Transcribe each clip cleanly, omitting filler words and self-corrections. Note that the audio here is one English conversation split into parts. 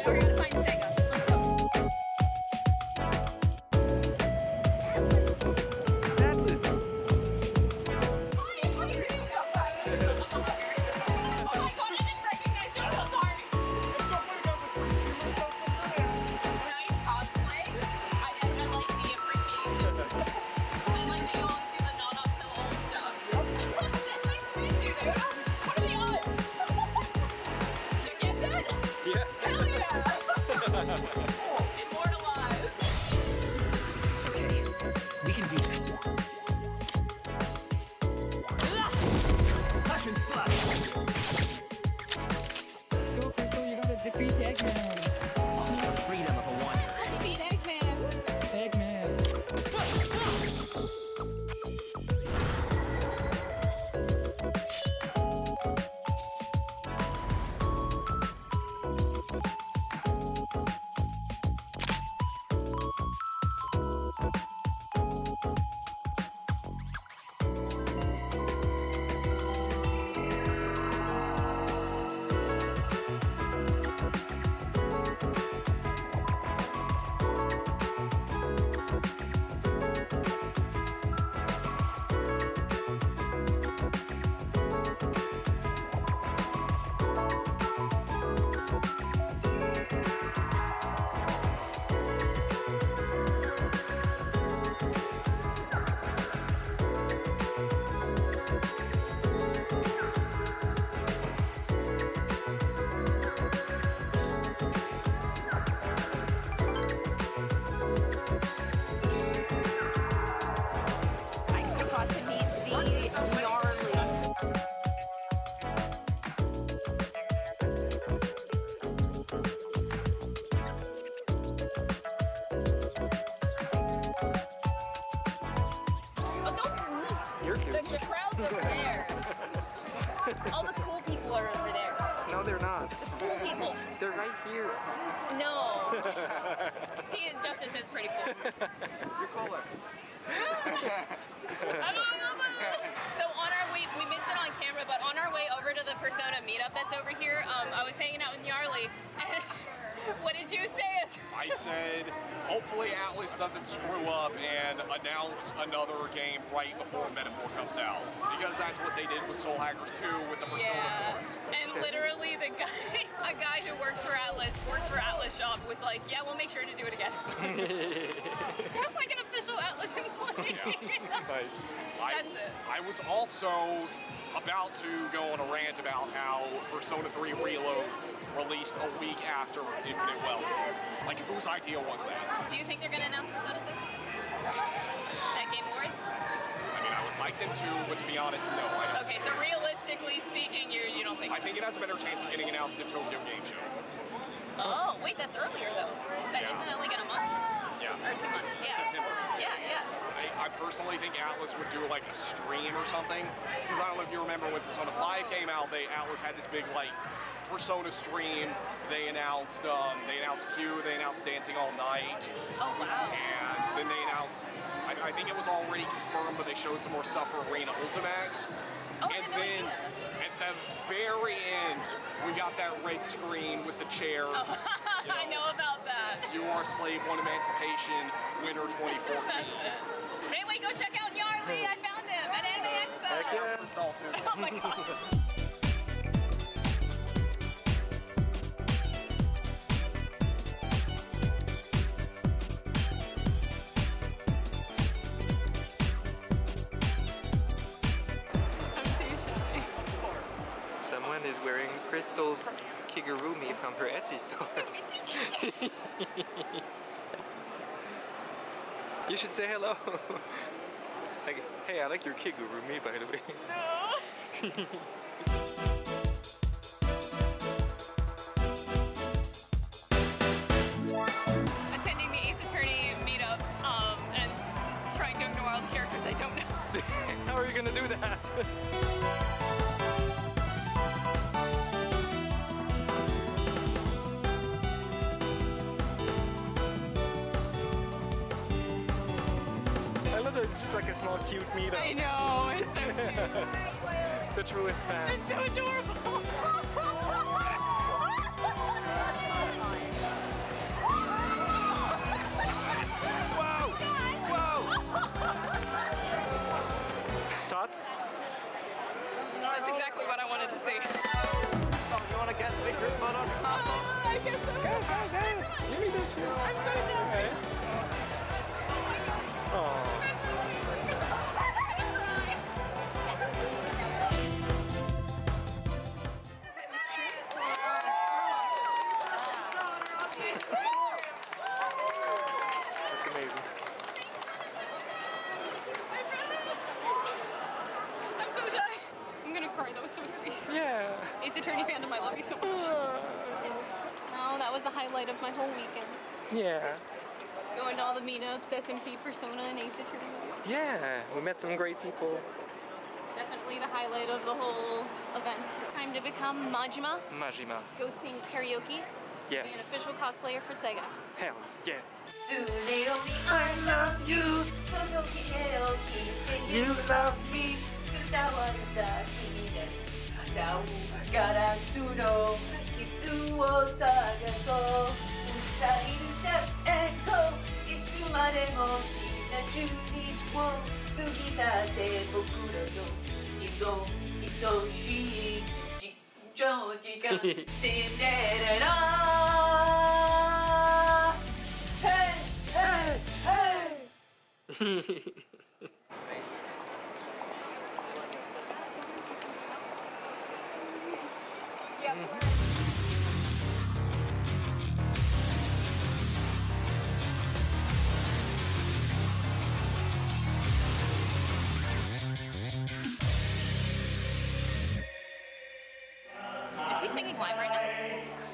So we're gonna find Sega. Let's go. It's Atlas. Oh my god, I didn't recognize you. I'm so sorry. Nice cosplay. I like the appreciation. I like that you always do the not so old stuff. It's nice to meet you, dude. What are the odds? Did you get that? Yeah. Hell yeah! Immortalized. It's okay. We can do this. Hush and slash. Go, Crystal, you gotta defeat Eggman. The freedom of a wanderer. Defeat Eggman. Eggman. I got to meet the Nyarly. Oh, don't You're cute. the crowd's over there. All the cool people are over there. No, they're not. The cool people. They're right here. No. Justice is pretty cool. Your color. So on our way, we missed it on camera, but on our way over to the Persona Meetup that's over here, I was hanging out with Nyarly, and what did you say? I said, hopefully Atlas doesn't screw up and announce another game right before Metaphor comes out. Because that's what they did with Soul Hackers 2 with the Persona ports. And literally a guy who works for Atlas shop was like, yeah, we'll make sure to do it again. I'm like an official Atlas employee. Yeah. Nice. That's it. I was also about to go on a rant about how Persona 3 Reload released a week after Infinite Wealth. Like, whose idea was that? Do you think they're gonna announce Persona 6? At Game Awards? I mean, I would like them to, but to be honest, no. I don't. Okay, so realistically speaking, you don't think I think it has a better chance of getting announced at Tokyo Game Show. Oh, wait, that's earlier though. Yeah. Isn't that like in a month? Yeah. Or 2 months? Yeah. September. Yeah. I personally think Atlas would do like a stream or something, because I don't know if you remember when Persona 5 came out, Atlas had this big like Persona stream. They announced Q, they announced Dancing All Night, Oh wow. and then they announced, I think it was already confirmed, but they showed some more stuff for Arena Ultimax. Oh, I And had no then idea. at the very end, we got that red screen with the chairs. Oh, you know, I know about that. You Are a Slave, One Emancipation, Winter 2014. But anyway, go check out Nyarly. I found him at Anime Expo. Heck yeah. Crystal too. Oh my god. I'm too shy. Someone is wearing Crystal's Kigurumi from her Etsy store. You should say hello. Like, hey, I like your Kigurumi, by the way. Attending the Ace Attorney meetup and trying to ignore all the characters I don't know. How are you gonna do that? I love that it's just like a small cute meetup. I know, it's so cute. The truest fans. It's so adorable. Amazing. I'm so shy. I'm gonna cry. That was so sweet. Yeah. Ace Attorney fandom, I love you so much. Oh, that was the highlight of my whole weekend. Yeah. Going to all the meetups, SMT, Persona, and Ace Attorney. Yeah. We met some great people. Definitely the highlight of the whole event. Time to become Majima. Majima. Go sing karaoke. Be an Yes. official cosplayer for Sega. Hell yeah. I love you. You love me. 伝わるさ君で花をガラスの傷を探そう二人でエコいつまでもしな10日を過ぎたって僕らの愛しい長時間シンデレラ Hey hey hey Is he singing live right now?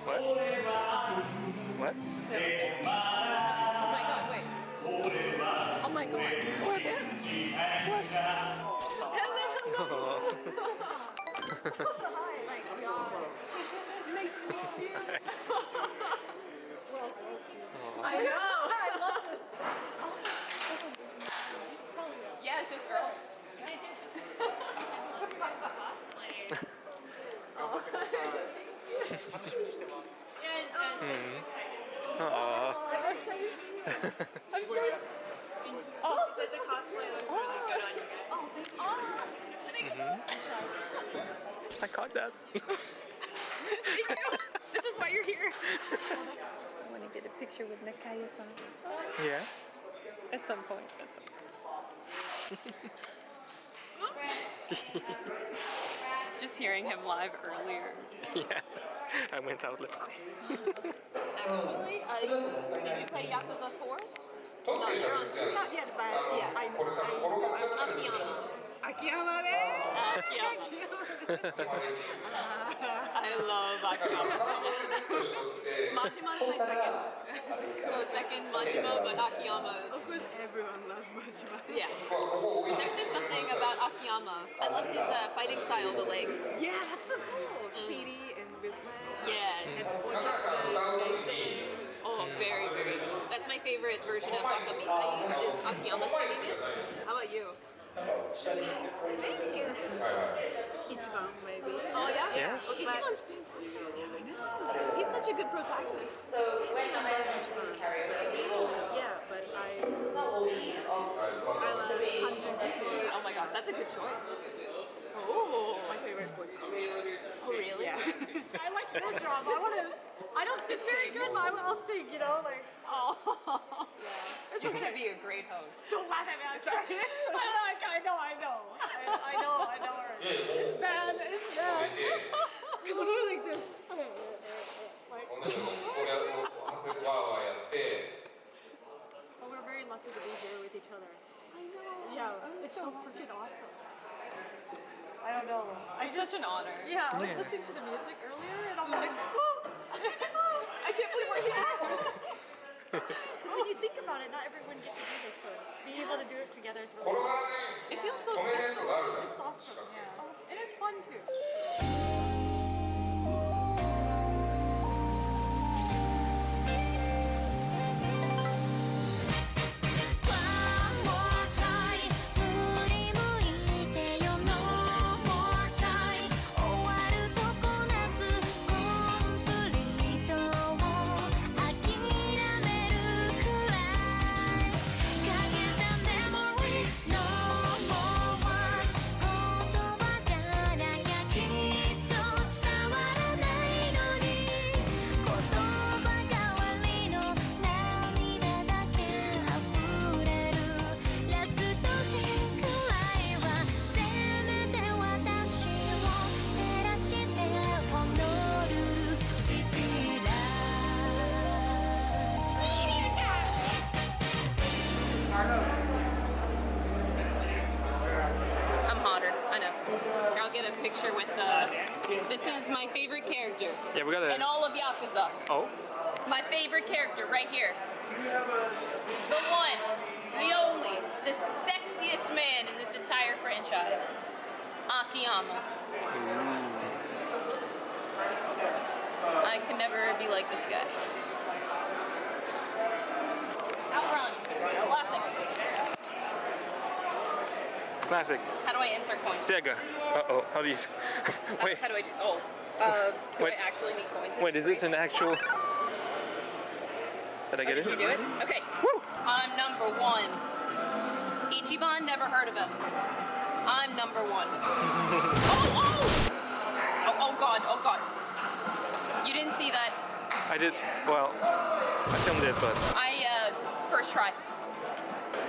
What? What? Oh my god, wait. Oh my god. What? What? Hello. Oh my god. Nice to meet you. I know. I love this. Yeah, it's just girls. Aww. I'm excited. I'm so Oh, said the cosplay looks really good on you guys. Oh, thank you. I caught that. Thank you. This is why you're here. I want to get a picture with Nakaya-san. Yeah. At some point. Just hearing him live earlier. Yeah. I went out late. Actually, did you play Yakuza 4? No, you're on. Not yet, but yeah, I'm Akiyama. Akiyama I love Akiyama so much. Majima is my second. So second Majima, but Akiyama. Of course, everyone loves Majima. Yeah. There's just something about Akiyama. I love his fighting style, the legs. Yeah, that's so cool. Speedy and with legs. Yeah. And voice acting amazing. Oh, very, very good. That's my favorite version of Akamikai is Akiyama singing it. How about you? I think it's Ichiban, maybe. Oh, yeah? Yeah? Oh, Ichiban's fantastic. I know. He's such a good protagonist. Yeah, but I love Hanjun too. Oh my gosh, that's a good choice. Oh, My favorite voice actor. oh really? Yeah. I like your job. I don't sing very good, but I'll sing, you know, like. Oh. You're gonna be a great host. Don't laugh at me, I'm sorry. I know. It's bad. Because I'm really like this. Like, but we're very lucky to be here with each other. I know. Yeah, it's so freaking awesome. I don't know. It's such an honor. Yeah, I was listening to the music earlier and I'm like, I can't believe we're here. Because when you think about it, not everyone gets to do this, so being able to do it together is really awesome. It feels so special. It's awesome, yeah. And it's fun too. I'm hotter, I know. Here, I'll get a picture with this is my favorite character Yeah, we gotta. in all of Yakuza. Oh. My favorite character right here. The one, the only, the sexiest man in this entire franchise. Akiyama. I could never be like this guy. Outrun. Classic. Classic. How do I enter coins? Sega. Uh-oh. How do you... Wait. How do I do? Oh. Do Wait. I actually need coins? Wait, is it an actual... Did I get it? Did you do it? Okay. Woo! I'm number one. Ichiban, never heard of him. I'm number one. Oh god, oh god. You didn't see that. I did... Well, I filmed it, but... First try.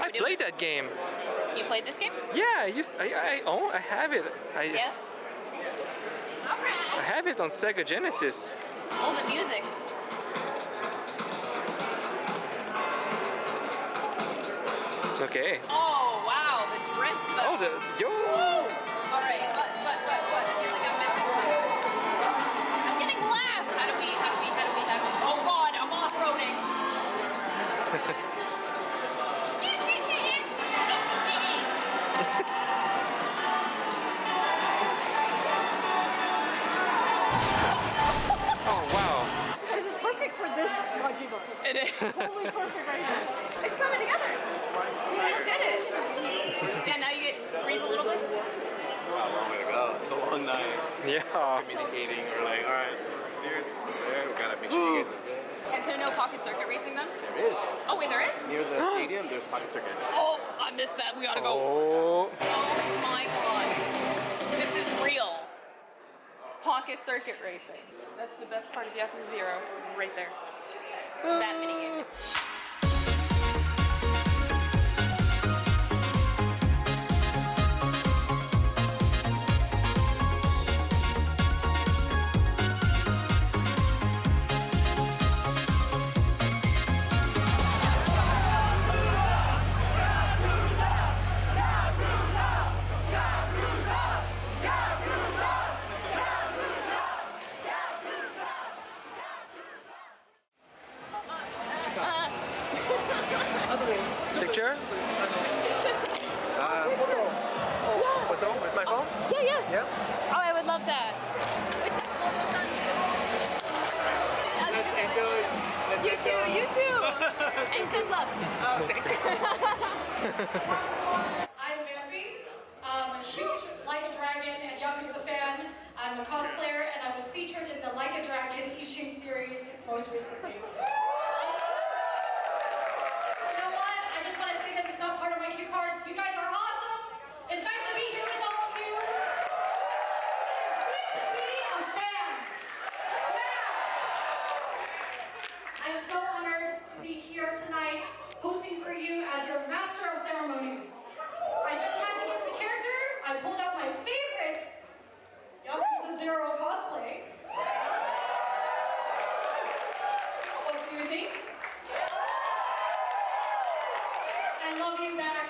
I played that game. You played this game? Yeah, I have it. Yeah. I have it on Sega Genesis. Oh, the music. Okay. Oh, wow, the drift. Oh, the... Yo! All right, what? I feel like I'm missing something. I'm getting laughed. How do we have it? Oh god, I'm off-roading. Oh, wow. This is perfect for this Majima. It is. Totally perfect right now. It's coming together. You guys did it. Yeah, now you get breathe a little bit. A long way to go. It's a long night. Yeah. Communicating. We're like, all right, this goes here, this goes there. We gotta make sure you guys are good. Is there no pocket circuit racing then? There is. Oh wait, there is? Near the stadium, there's pocket circuit. Oh, I missed that. We gotta go. Oh. Oh my god. This is real. Pocket circuit racing. That's the best part of Yakuza 0, right there. That minigame. Picture? With my phone? Yeah. Yeah. Oh, I would love that. You too. And good luck. I'm Bambi. I'm a huge Like a Dragon and Yakuza fan. I'm a cosplayer and I was featured in the Like a Dragon Ishin series most recently. You know what? I just want to say this is not part of my cue cards. You guys are awesome. It's nice to be here with all of you. It's great to be a fan. Yeah. I am so honored to be here tonight hosting for you as your master of ceremonies. I just had to get the character. I pulled out my favorite Yakuza 0 cosplay. What do you think? I love you back.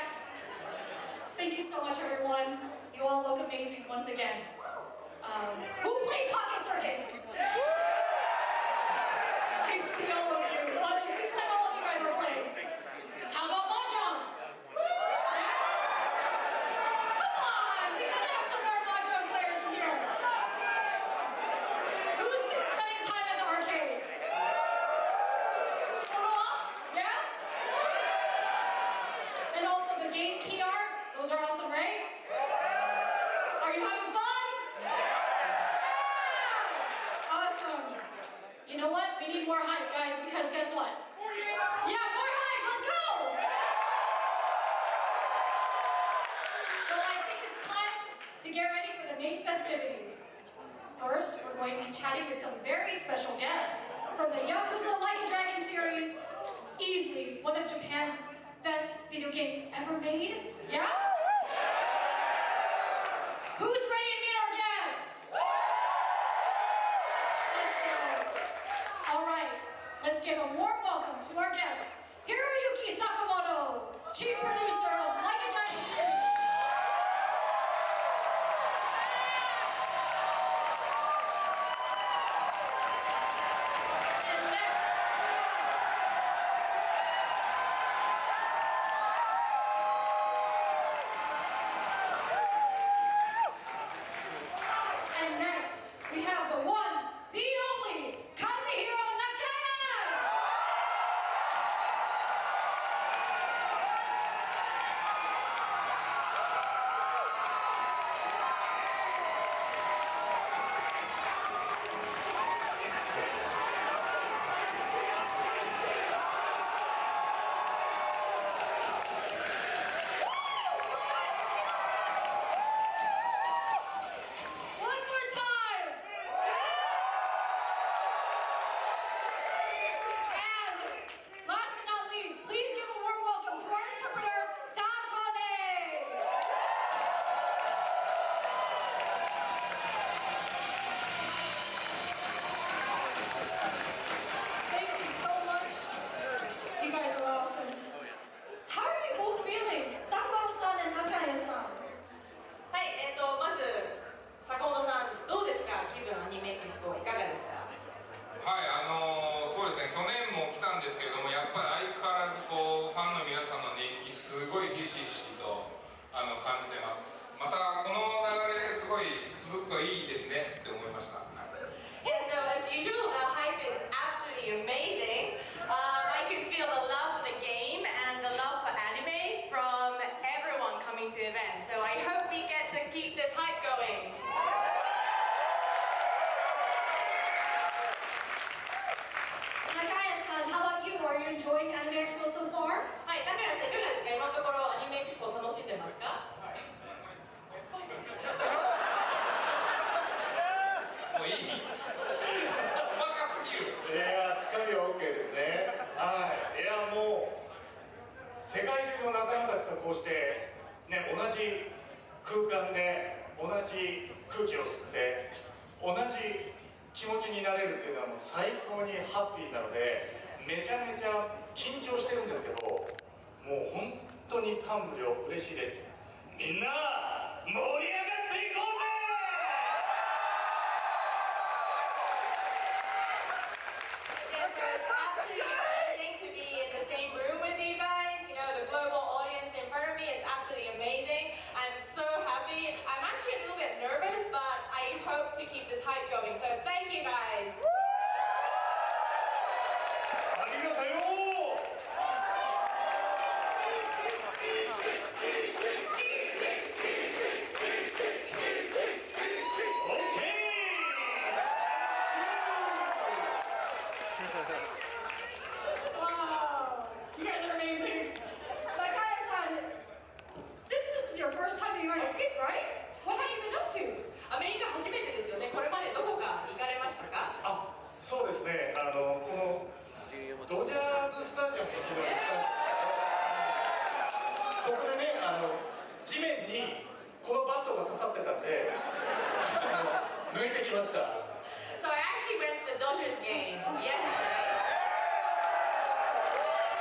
Thank you so much, everyone. You all look amazing once again. Who played Pocket Circuit? I see all of you. It seems like all of you guys were playing. How about Mahjong? Come on, we gotta have some more Mahjong players in here. Who's been spending time at the arcade? Photo ops? Yeah? And also the game key art? Those are awesome, right? Are you having fun? Yeah! Awesome. ファンの皆さんの熱気すごいひしひしと感じてます。またこの流れすごい続くといいですねって思いました。Yeah, so as usual, the hype is absolutely amazing. I can feel the love for the game and the love for anime from everyone coming to the event. So I hope we get to keep this hype going. Nakaya-san, how about you? Are you enjoying Anime Expo so far? はい、高谷さんいかがですか？今のところアニメエキスポ楽しんでますか？もういい若すぎる。いや、つかみは OK ですね。はい。いや、もう世界中の仲間たちとこうしてね、同じ空間で同じ空気を吸って同じ気持ちになれるっていうのはもう最高にハッピーなので、めちゃめちゃ緊張してるんですけど、もう本当に感無量嬉しいです。みんな盛り上がっていこうぜ。Yes, so it's absolutely amazing to be in the same room with you guys. You know, the global audience in front of me, it's absolutely amazing. I'm so happy. I'm actually a little bit nervous, but I hope to keep this hype going. So thank you guys. ありがとう。Wow, you guys are amazing. Nakaya-san, since this is your first time in the United States, right? What have you been up to? アメリカ初めてですよね。これまでどこか行かれましたか？あ、そうですね。このドジャーズスタジアムに昨日行ったんですけど、そこでね、地面にこのバットが刺さってたんで、抜いてきました。So I actually went to the Dodgers game yesterday.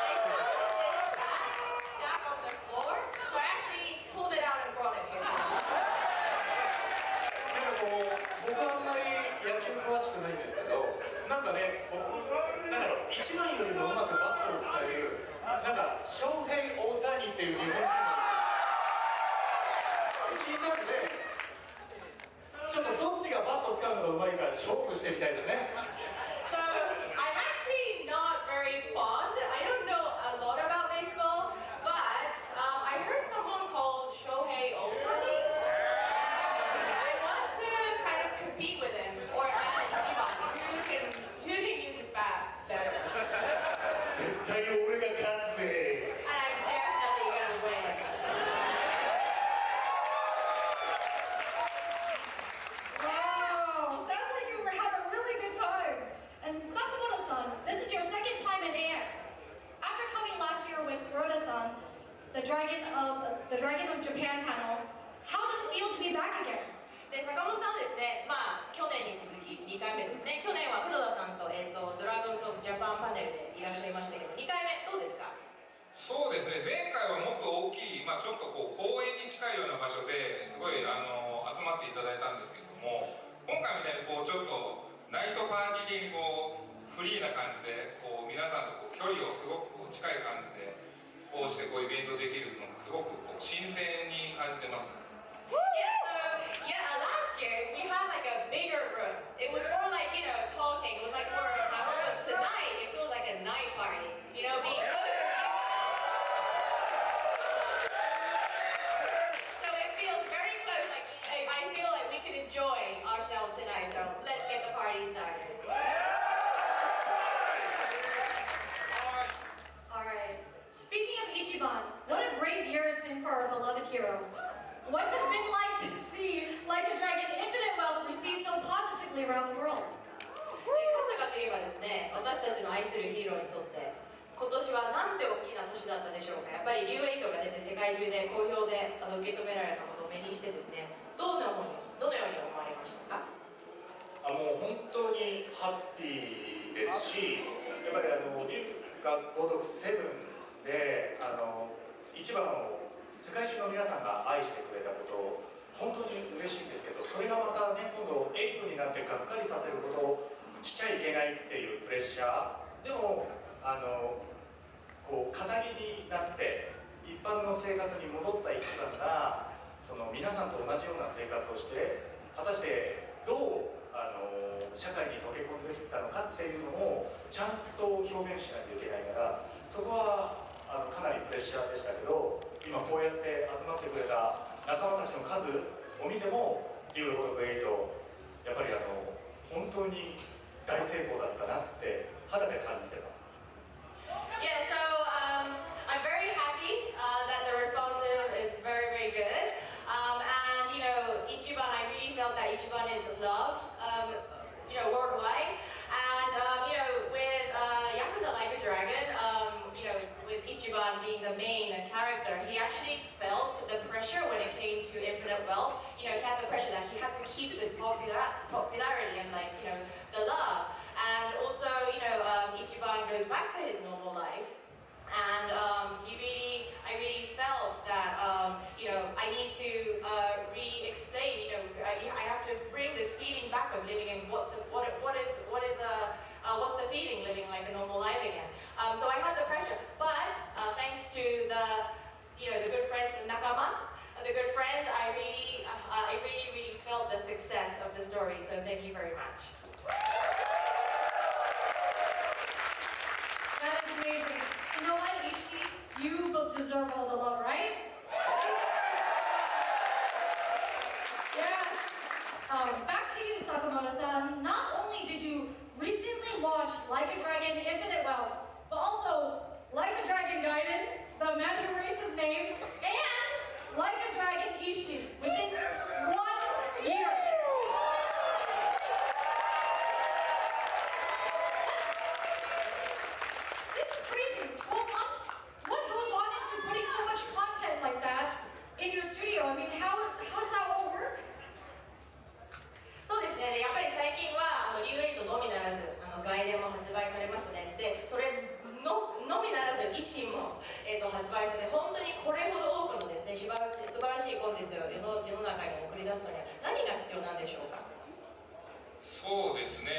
I found this bat stuck on the floor, so I actually pulled it out and brought it here. なんかこう、僕はあんまり野球詳しくないんですけど、なんかね、僕、なんだろう、一番よりもうまくバットを使える、なんか、翔平大谷っていう日本人が聞いたんで、ちょっとどっちがバットを使うのがうまいか勝負してみたいですね。So I'm actually not very fond. I don't know a lot about baseball, but I heard someone called Shohei Ohtani. I want to kind of compete with him or Ichiban. Who can use his bat better? 絶対俺が勝つぜ。 And I'm definitely gonna win. Wow, sounds like you were having a really good time. And Sakamoto-san, this is your second time in AX. After coming last year with Kuroda-san, the Dragon of Japan panel, how does it feel to be back again? で、坂本さんはですね、まあ去年に続き2回目ですね。去年は黒田さんとドラゴンズオブジャパンパネルでいらっしゃいましたけど、2回目どうですか？そうですね、前回はもっと大きい、ちょっとこう公園に近いような場所ですごい集まっていただいたんですけれども、今回みたいにこうちょっとナイトパーティー的にこうフリーな感じでこう皆さんとこう距離をすごくこう近い感じでこうしてこうイベントできるのがすごくこう新鮮に感じてます。Last year we had like a bigger room. It was more like, you know, talking. It was like more of a power. But tonight it feels like a night party. You know, being close to people. So it feels very close. Like I feel like we can enjoy ourselves tonight. So let's get the party started. Alright, speaking of Ichiban, what a great year it's been for our beloved hero. What's it been like to see Like a Dragon Infinite Wealth received so positively around the world? 春日といえばですね、私たちの愛するヒーローにとって今年はなんて大きな年だったでしょうか。やっぱりリュウエイトが出て世界中で好評で受け止められたことを目にしてですね、どのように思われましたか？もう本当にハッピーですし、やっぱりリュウが如くセブンで一番を世界中の皆さんが愛してくれたこと本当に嬉しいんですけど、それがまたね今度8になってがっかりさせることをしちゃいけないっていうプレッシャーでもこう語りにな生活に戻った一番がその皆さんと同じような生活をして果たしてどう社会に溶け込んでいったのかっていうのをちゃんと表現しないといけないからそこはかなりプレッシャーでしたけど今こうやって集まってくれた仲間たちの数を見てもリュウ・ゴトク8やっぱり本当に大成功だったなって肌で感じてます。Yeah, so I'm very happy that the response is very, very good. And you know, Ichiban, I really felt that Ichiban is loved, you know, worldwide. And you know, with Yakuza Like a Dragon, you know, with Ichiban being the main character, he actually felt the pressure when it came to Infinite Wealth. You know, he had the pressure that he had to keep this popularity and like, you know, the love. And also, you know, Ichiban goes back to his normal life. And I really felt that, you know, I need to re-explain, you know, I have to bring this feeling back of living in what's the feeling living like a normal life again. So I had the pressure, but thanks to the, you know, the good friends, the nakama, the good friends, I really felt the success of the story. So thank you very much. That is amazing. You know what, Ichi? You deserve all the love, right? Yes. Back to you, Sakamoto-san. Not only did you recently launch Like a Dragon Infinite Wealth, but also Like a Dragon Gaiden, the man who erased his name, and Like a Dragon Ishi within 1 year. This is crazy. 12 months? What goes on into putting so much content like that in your studio? I mean, how does that all work? そうですね。やっぱり最近はリュウエイトのみならず外伝も発売されましたね。で、それのみならず維新も、発売されて本当にこれほど多くのですね素晴らしいコンテンツを世の中に送り出すのには何が必要なんでしょうか。そうですね、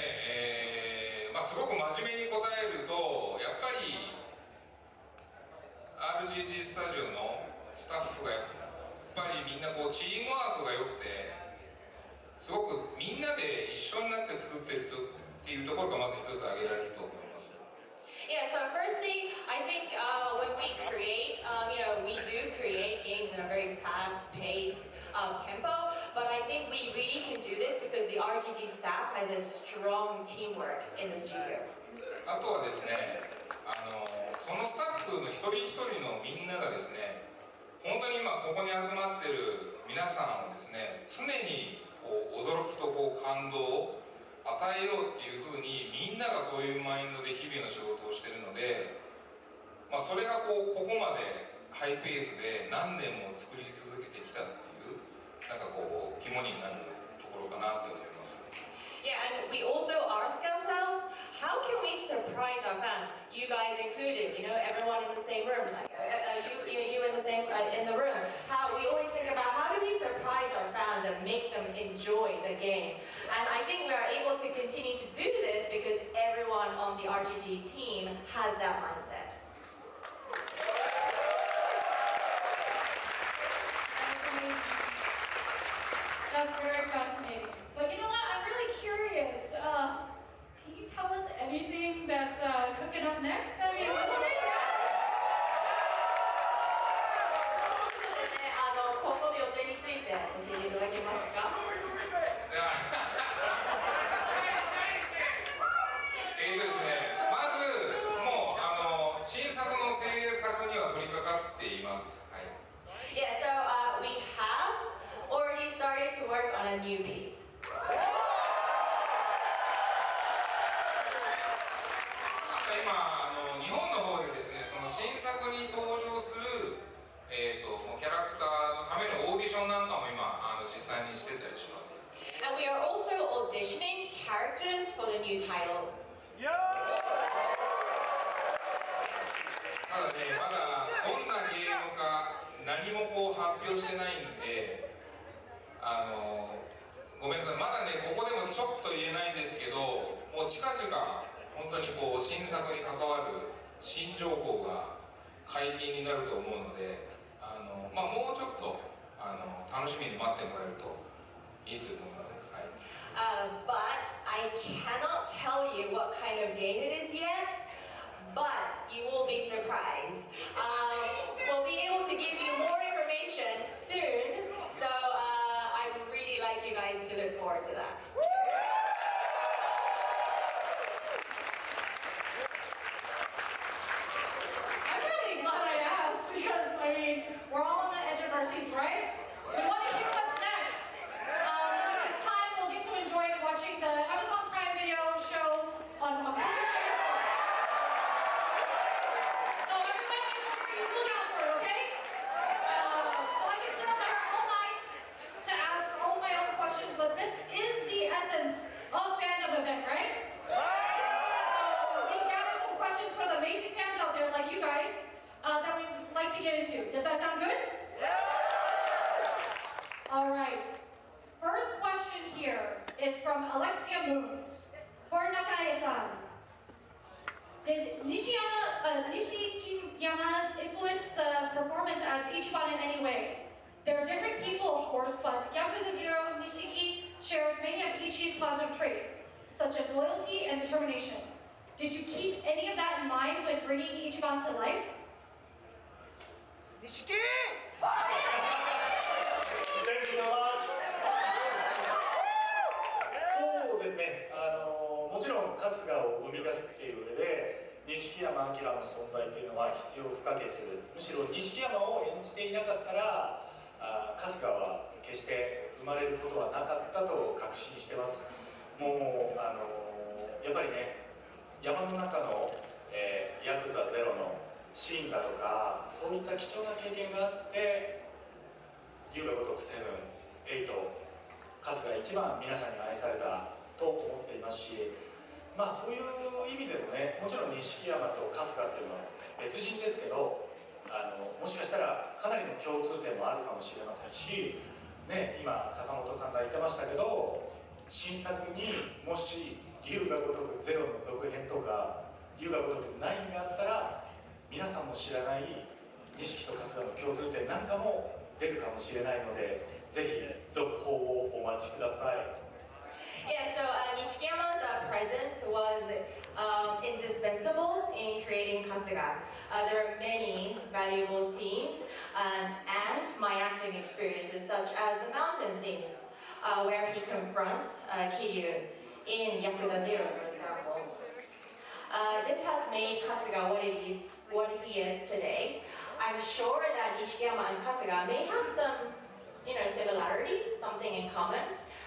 まあ、すごく真面目に答えるとやっぱり RGG スタジオのスタッフがやっぱりみんなこうチームワークが良くてすごくみんなで一緒になって作ってるっていうところがまず一つ挙げられると思います。Yeah, so firstly, I think when we create, you know, we do create games in a very fast-paced tempo, but I think we really can do this because the RGG staff has a strong teamwork in the studio. あとはですね、そのスタッフの一人一人のみんながですね、本当に今ここに集まってる皆さんをですね、常にこう驚きとこう感動を与えようっていうふうにみんながそういうマインドで日々の仕事をしてるので、まあ、それがここまでハイペースで何年も作り続けてきたっていうなんかこう肝になるところかなと思います。Yeah, and we also ask ourselves, how can we surprise our fans? You guys included, you know, everyone in the same room, like you in the same in the room. How we always think about how do we surprise our fans and make them enjoy the game. And I think we are able to continue to do this because everyone on the RGG team has that mindset. That's very fascinating. But you know what? I'm really curious. Can you tell us anything that's cooking up next? I mean, what do you got? 今後の予定について教えていただけますか？ですね、まずもう新作の制作には取り掛かっています。はい。Yeah, so we have already started to work on a new piece. 今日本の方でですね、その新作に登場するキャラクターのためのオーディションなんかも今実際にしてたりします。And we are also auditioning characters for the new title. ただね、まだどんなゲームか何もこう発表してないんで、ごめんなさい、まだねここでもちょっと言えないんですけど、もう近々本当にこう新作に関わる新情報が解禁になると思うので、もうちょっと楽しみに待ってもらえるといいと思います。はい。But I cannot tell you what kind of game it is yet, but you will be surprised. We'll be able to give you more information soon, so I would really like you guys to look forward to that. I'm really glad I asked because, I mean, we're all on the edge of our seats, right? We want to hear what's next. In the meantime, we'll get to enjoy watching the Amazon Prime Video show on October 24th. So everybody make sure you look out for it, okay? So I can sit up there all night to ask all of my own questions, but this is the essence of fandom event, right? So we gather some questions for the amazing fans out there like you guys that we'd like to get into. Does that sound good? All right. First question here is from Alexia Moon. For Nakae-san, did Nishiki influence the performance as Ichiban in any way? There are different people, of course, but Yakuza 0 Nishiki shares many of Ichi's positive traits, such as loyalty and determination. Did you keep any of that in mind when bringing Ichiban to life? Nishiki! Thank you so much. そうですね、もちろん春日を生み出すっていう上で錦山明の存在というのは必要不可欠。むしろ錦山を演じていなかったら春日は決して生まれることはなかったと確信してます。もうやっぱりね、山の中の、ヤクザゼロのシーンだとかそういった貴重な経験があって龍が如くセブン、エイト、春日が一番皆さんに愛されたと思っていますし、まあそういう意味でもね、もちろん錦山と春日っていうのは別人ですけど、もしかしたらかなりの共通点もあるかもしれませんし、ね、今坂本さんが言ってましたけど、新作にもし龍が如くゼロの続編とか龍が如く9があったら皆さんも知らない錦と春日の共通点なんかも出るかもしれないので、ぜひ続報をお待ちください。Yeah, so Nishikiyama's presence was indispensable in creating Kasuga. There are many valuable scenes and my acting experiences, such as the mountain scenes, where he confronts Kiryu in Yakuza 0, for example. This has made Kasuga what he is today. I'm sure that Nishikiyama and Kasuga may have some, similarities, something in common.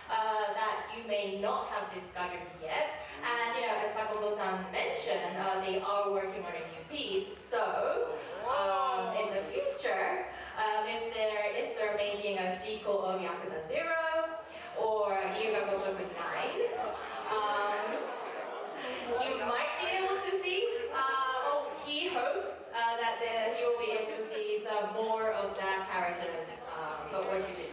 That you may not have discovered yet, and as Sakamoto-san mentioned, they are working on a new piece. So, in the future, if they're making a sequel of Yakuza 0 or Yuga Gotoku 9, you might be able to see. He hopes that he will be able to see some more of that characters. But what do you think?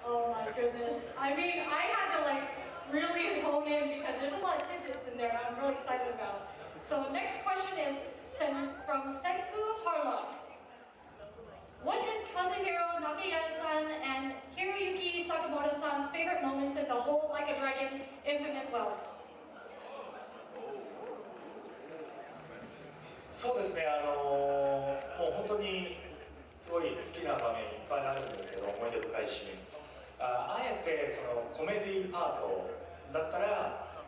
Oh my goodness. I mean, I had to really hone in because there's a lot of tidbits in there that I'm really excited about. So next question is from Senku Harlock. What is Kazuhiro Nakayama-san and Hiroyuki Sakamoto-san's favorite moments in the whole Like a Dragon Infinite Wealth? そうですね、もう本当にすごい好きな場面いっぱいあるんですけど、思い出深いシーン。あえてそのコメディパートだったら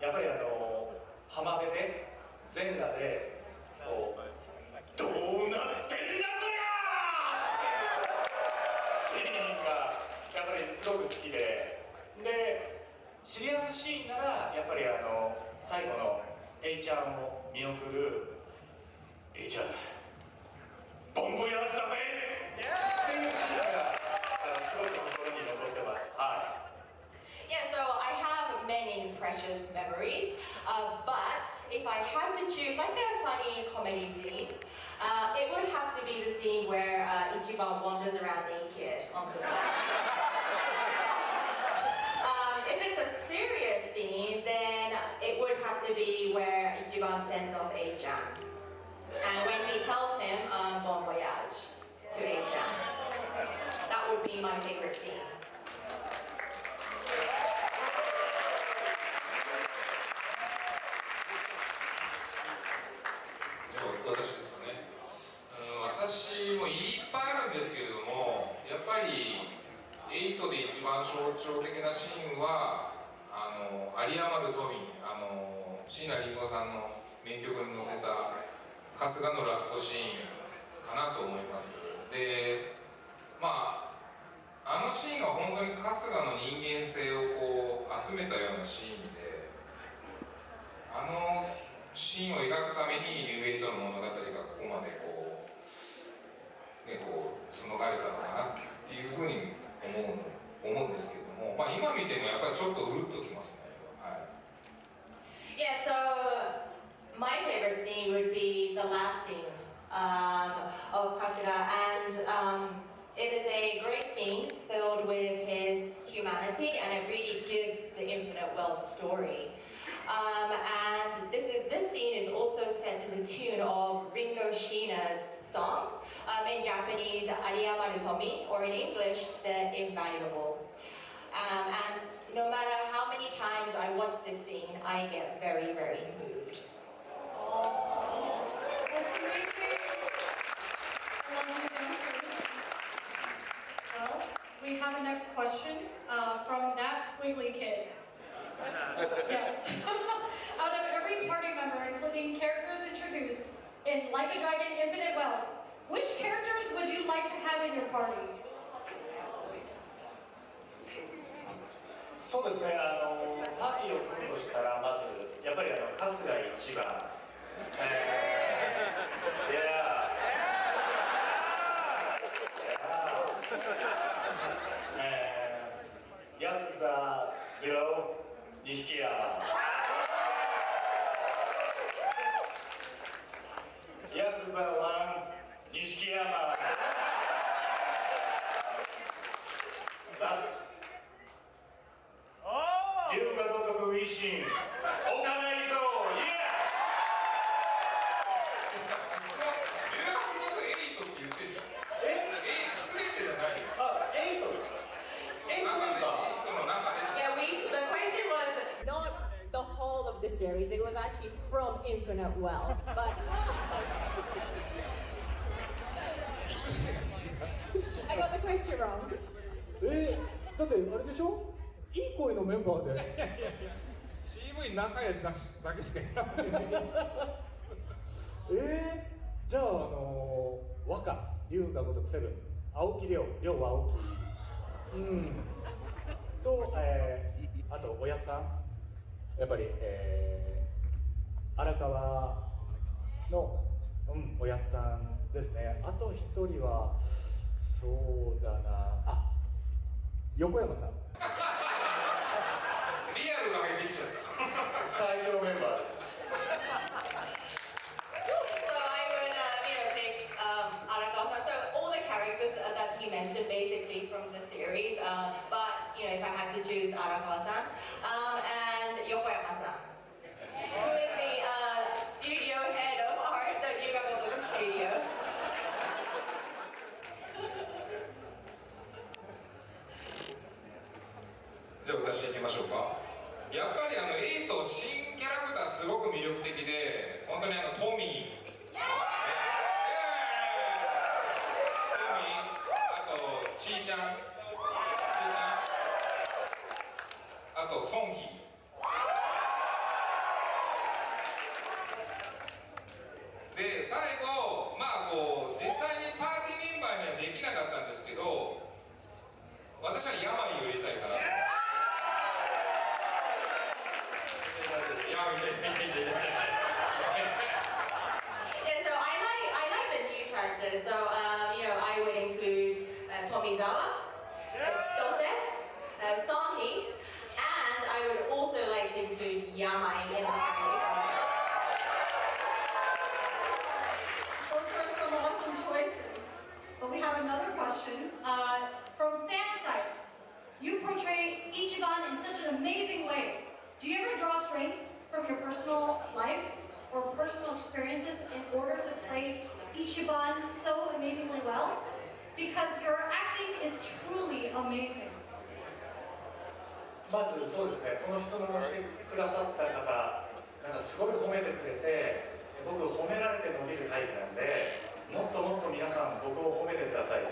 やっぱり浜辺で全裸でこうどうなってんだこりゃーシーンがやっぱりすごく好きで、シリアスシーンならやっぱり最後の A ちゃんを見送る A ちゃんボンボヤージュだぜっていうシーンがすごく心に残ってます。はい。Yeah, so I have many precious memories, but if I had to choose like a funny comedy scene, it would have to be the scene where Ichiban wanders around naked on the beach. Ace-chan. And when he tells him, bon voyage to Ace-chan. That would be my favorite scene. 私ですかね、私もいっぱいあるんですけれども、やっぱり8で一番象徴的なシーンは有り余る富、椎名林檎さんの名曲に乗せた春日のラストシーンかなと思います。で、まああのシーンが本当に春日の人間性をこう集めたようなシーンで、あのシーンを描くためにニューエイトの物語がここまでこう、ね、こう紡がれたのかなっていうふうに思うんですけども、まあ、今見てもやっぱりちょっとうるっときますね。はい。Yeah, so my favorite scene would be the last scene of Kasuga, and it is a great scene filled with his humanity, and it really gives the Infinite Wealth story. And this scene is also set to the tune of Ringo Sheena's song, in Japanese, Ariyamaru Tomi, or in English, The Invaluable. And no matter how many times I watch this scene, I get very, very moved. That's amazing. I love these answers. Well, we have a next question from that squiggly kid. Yes. Out of every party member, including characters introduced in Like a Dragon Infinite Wealth, which characters would you like to have in your party? そうですね、パーティーを組むとしたら、まずやっぱり春日一番、ヤクザ0、錦山、ヤクザ1、錦山、ラスト。龍が如く維新、置かないぞ、イエ留学の8って言ってるじゃん。全てじゃないよ。あ、エイト。エイトなんか。Yeah, the question was not the whole of the series, it was actually from Infinite Wealth, but I got the question wrong. だってあれでしょ、いい声のメンバーでCV 中谷だけしかいないじゃあ和歌、龍が如くセブン、青木亮、亮は青木と、あとおやっさん、やっぱり、荒川の、おやっさんですね。あと一人はそうだなあ、横山さん。リアルが入ってきちゃった最強メンバーです。So I would, pick Arakawa-san. So all the characters that he mentioned, basically from the series. But if I had to choose Arakawa-san and Yokoyama-san, who is the studio head of art, the Yugamoto Studio. じゃあ私行きましょうか。やっぱりエイト新キャラクターすごく魅力的で、本当にトミー、あとちーちゃん、あとソンヒ、で最後実際にパーティーメンバーにはできなかったんですけど、私は病を入れたいかなと。Yeah, so I like the new characters. So I would include Tomizawa, Chitose, Sonhi, and I would also like to include Yamai in the party. Those are some awesome choices. But we have another question from Fansite. You portray Ichiban in such an amazing way. Do you ever draw strength from your personal life or personal experiences in order to play Ichiban so amazingly well? Because your acting is truly amazing. まずそうですね、この質問をしてくださった方、なんかすごい褒めてくれて、僕褒められて伸びるタイプなんで、もっともっと皆さん僕を褒めてください。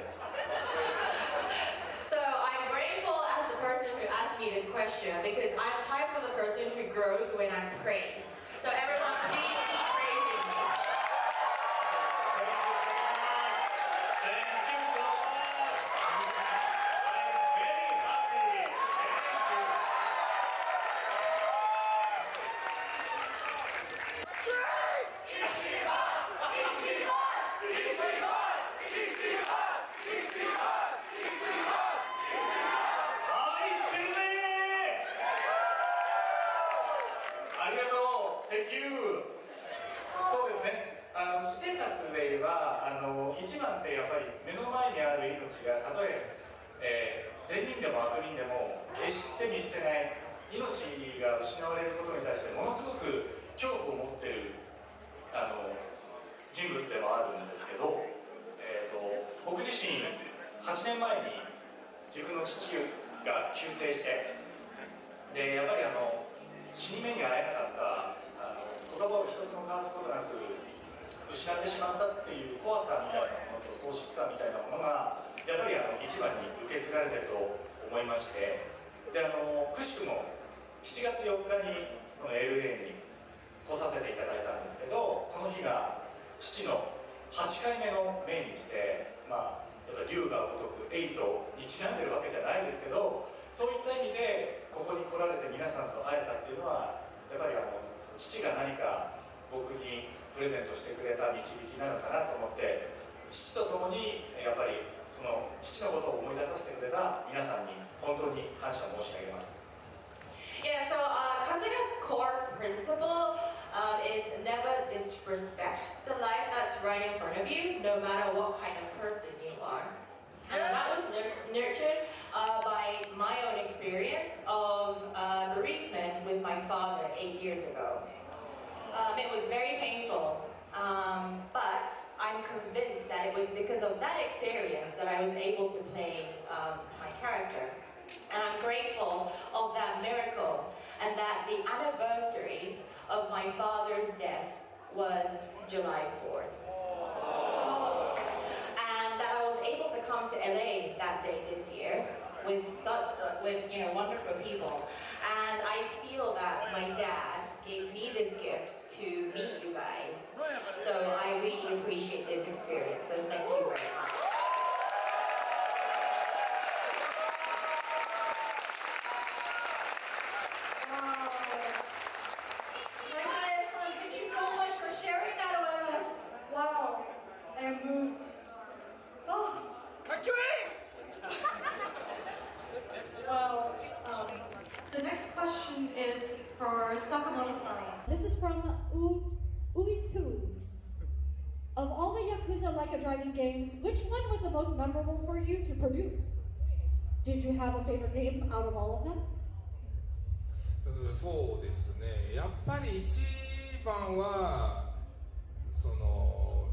So I'm grateful as the person who asked me this question because I'm the type of the person who grows when I'm praised. So everyone, please keep praising me. Thank you so much. I'm very happy. Thank you. Thank you. そうですね。私生活では一番ってやっぱり目の前にある命がたとえ善人でも悪人でも決して見捨てない命が失われることに対してものすごく恐怖を持っている人物でもあるんですけど、僕自身8年前に自分の父が急逝してでやっぱり死に目に会えなかった言葉を一つも交わすことなく失ってしまったっていう怖さみたいなものと喪失感みたいなものがやっぱり一番に受け継がれてると思いましてでくしくも7月4日にこの LA に来させていただいたんですけどその日が父の8回目の命日でまあやっぱ龍が如く8にちなんでるわけじゃないですけどそういった意味でここに来られて皆さんと会えたっていうのはやっぱり父が何か僕にプレゼントしてくれた導きなのかなと思って父と共にやっぱりその父のことを思い出させてくれた皆さんに本当に感謝申し上げます。Yeah, so Kasuga's core principle is never disrespect the life that's right in front of you, no matter what kind of person you are. And that was nurtured by my own experience of bereavement with my father 8 years ago. It was very painful, but I'm convinced that it was because of that experience that I was able to play my character. And I'm grateful of that miracle and that the anniversary of my father's death was July 4th. And that I was able to come to LA that day this year with wonderful people. And I feel that my dad gave me this gift to meet you guys. So I really appreciate this experience. So thank you very much. Thank you so much for sharing that with us. Wow, I am moved. Oh. Well, the next question is for Sakamoto-san. This is from Uitu. Of all the Yakuza Like a Dragon games, which one was the most memorable for you to produce? Did you have a favorite game out of all of them? そうですね。やっぱり一番はその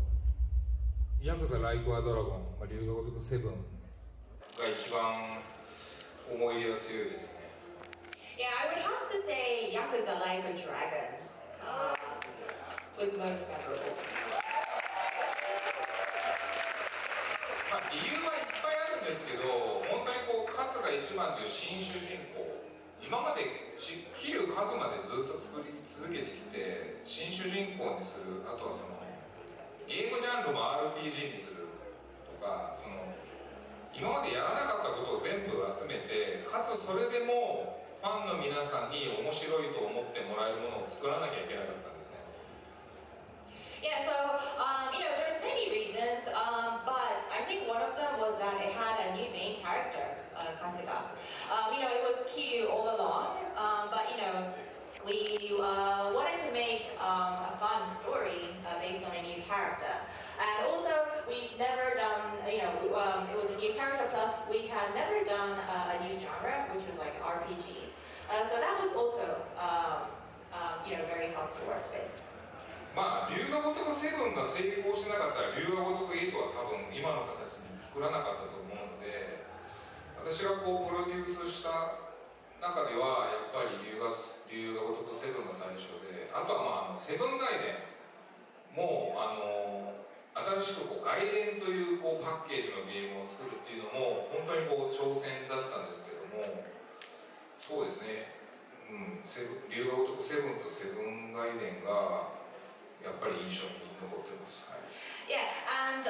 ヤクザライクアドラゴン、竜が如く7が一番思い入れが強いですね。Yeah, I would have to say Yakuza Like a Dragon was most memorable. まあ理由はいっぱいあるんですけど、本当に春日一番という新主人公、今まで桐生一馬でずっと作り続けてきて、新主人公にする、あとはそのゲームジャンルも RPG にするとか、その今までやらなかったことを全部集めて、かつそれでもファンの皆さんに面白いと思ってもらえるものを作らなきゃいけなかったんですね。Yeah, so there's many reasons, but I think one of them was that it had a new main character, Kasuga. It was Kiryu all along, but we wanted to make a fun story based on a new character. And also, we've never done, it was a new character plus we had never done a new genre, which was like RPG. So that was also, very fun to work with. まあ龍が如く7が成功しなかったら龍が如く8は多分今の形に作らなかったと思うので、私がこうプロデュースした中ではやっぱり龍が如く7が最初で、あとはまあ7外伝も新しくこう外伝というこうパッケージのゲームを作るっていうのも本当にこう挑戦だったんですけども、そうですね、龍が如く7と7外伝がやっぱり印象に残ってます。はい。Yeah, and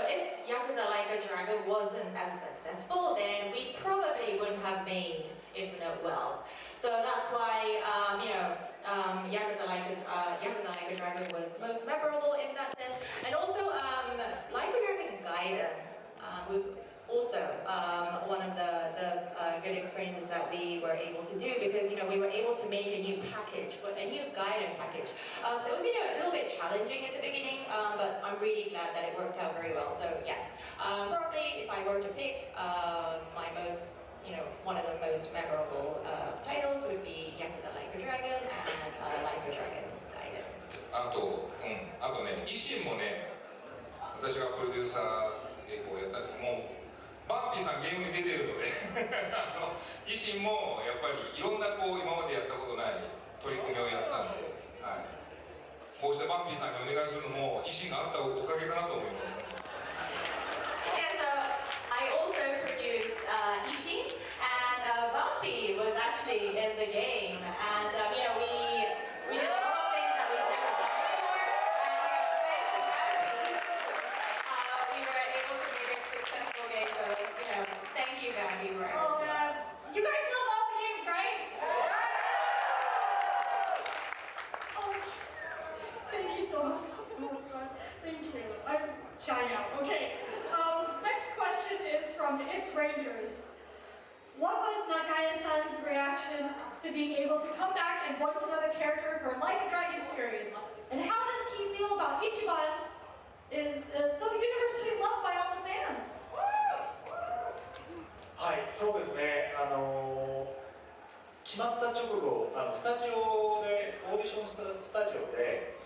if Yakuza Like a Dragon wasn't as successful, then we probably wouldn't have made Infinite Wealth. So that's why, Yakuza Like a Dragon was most memorable in that sense. And also, Like a Dragon Gaiden was also one of the good experiences that we were able to do, because we were able to make a new package, a new Gaiden package. So it was a little bit challenging at the beginning, but I'm really glad that it worked out very well. So yes, probably if I were to pick my most, one of the most memorable titles would be Yakuza Like a Dragon and Like a Dragon Gaiden. あとね、維新もね、私がプロデューサーでこうやったんですけども、バンピーさんゲームに出てるので維新もやっぱりいろんなこう今までやったことない取り組みをやったんで、はい、こうしてバンピーさんにお願いするのも維新があったおかげかなと思います。Yeah, so I also produced Ishin, and Bumpy was actually in the game, and we did a lot of things that we've never done before, and thanks to Bumpy, we were able to make a successful game. So thank you, Bumpy. Oh man, you guys love all the games, right? Oh, thank you so much. Thank you. I was shying out. Okay. Next question is from It's Rangers. What was Nakaya-san's reaction to being able to come back and voice another character for Like a Dragon series? And how does he feel about Ichiban is so universally loved by all the fans? はい、そうですね。決まった直後、スタジオでオーディションスタジオで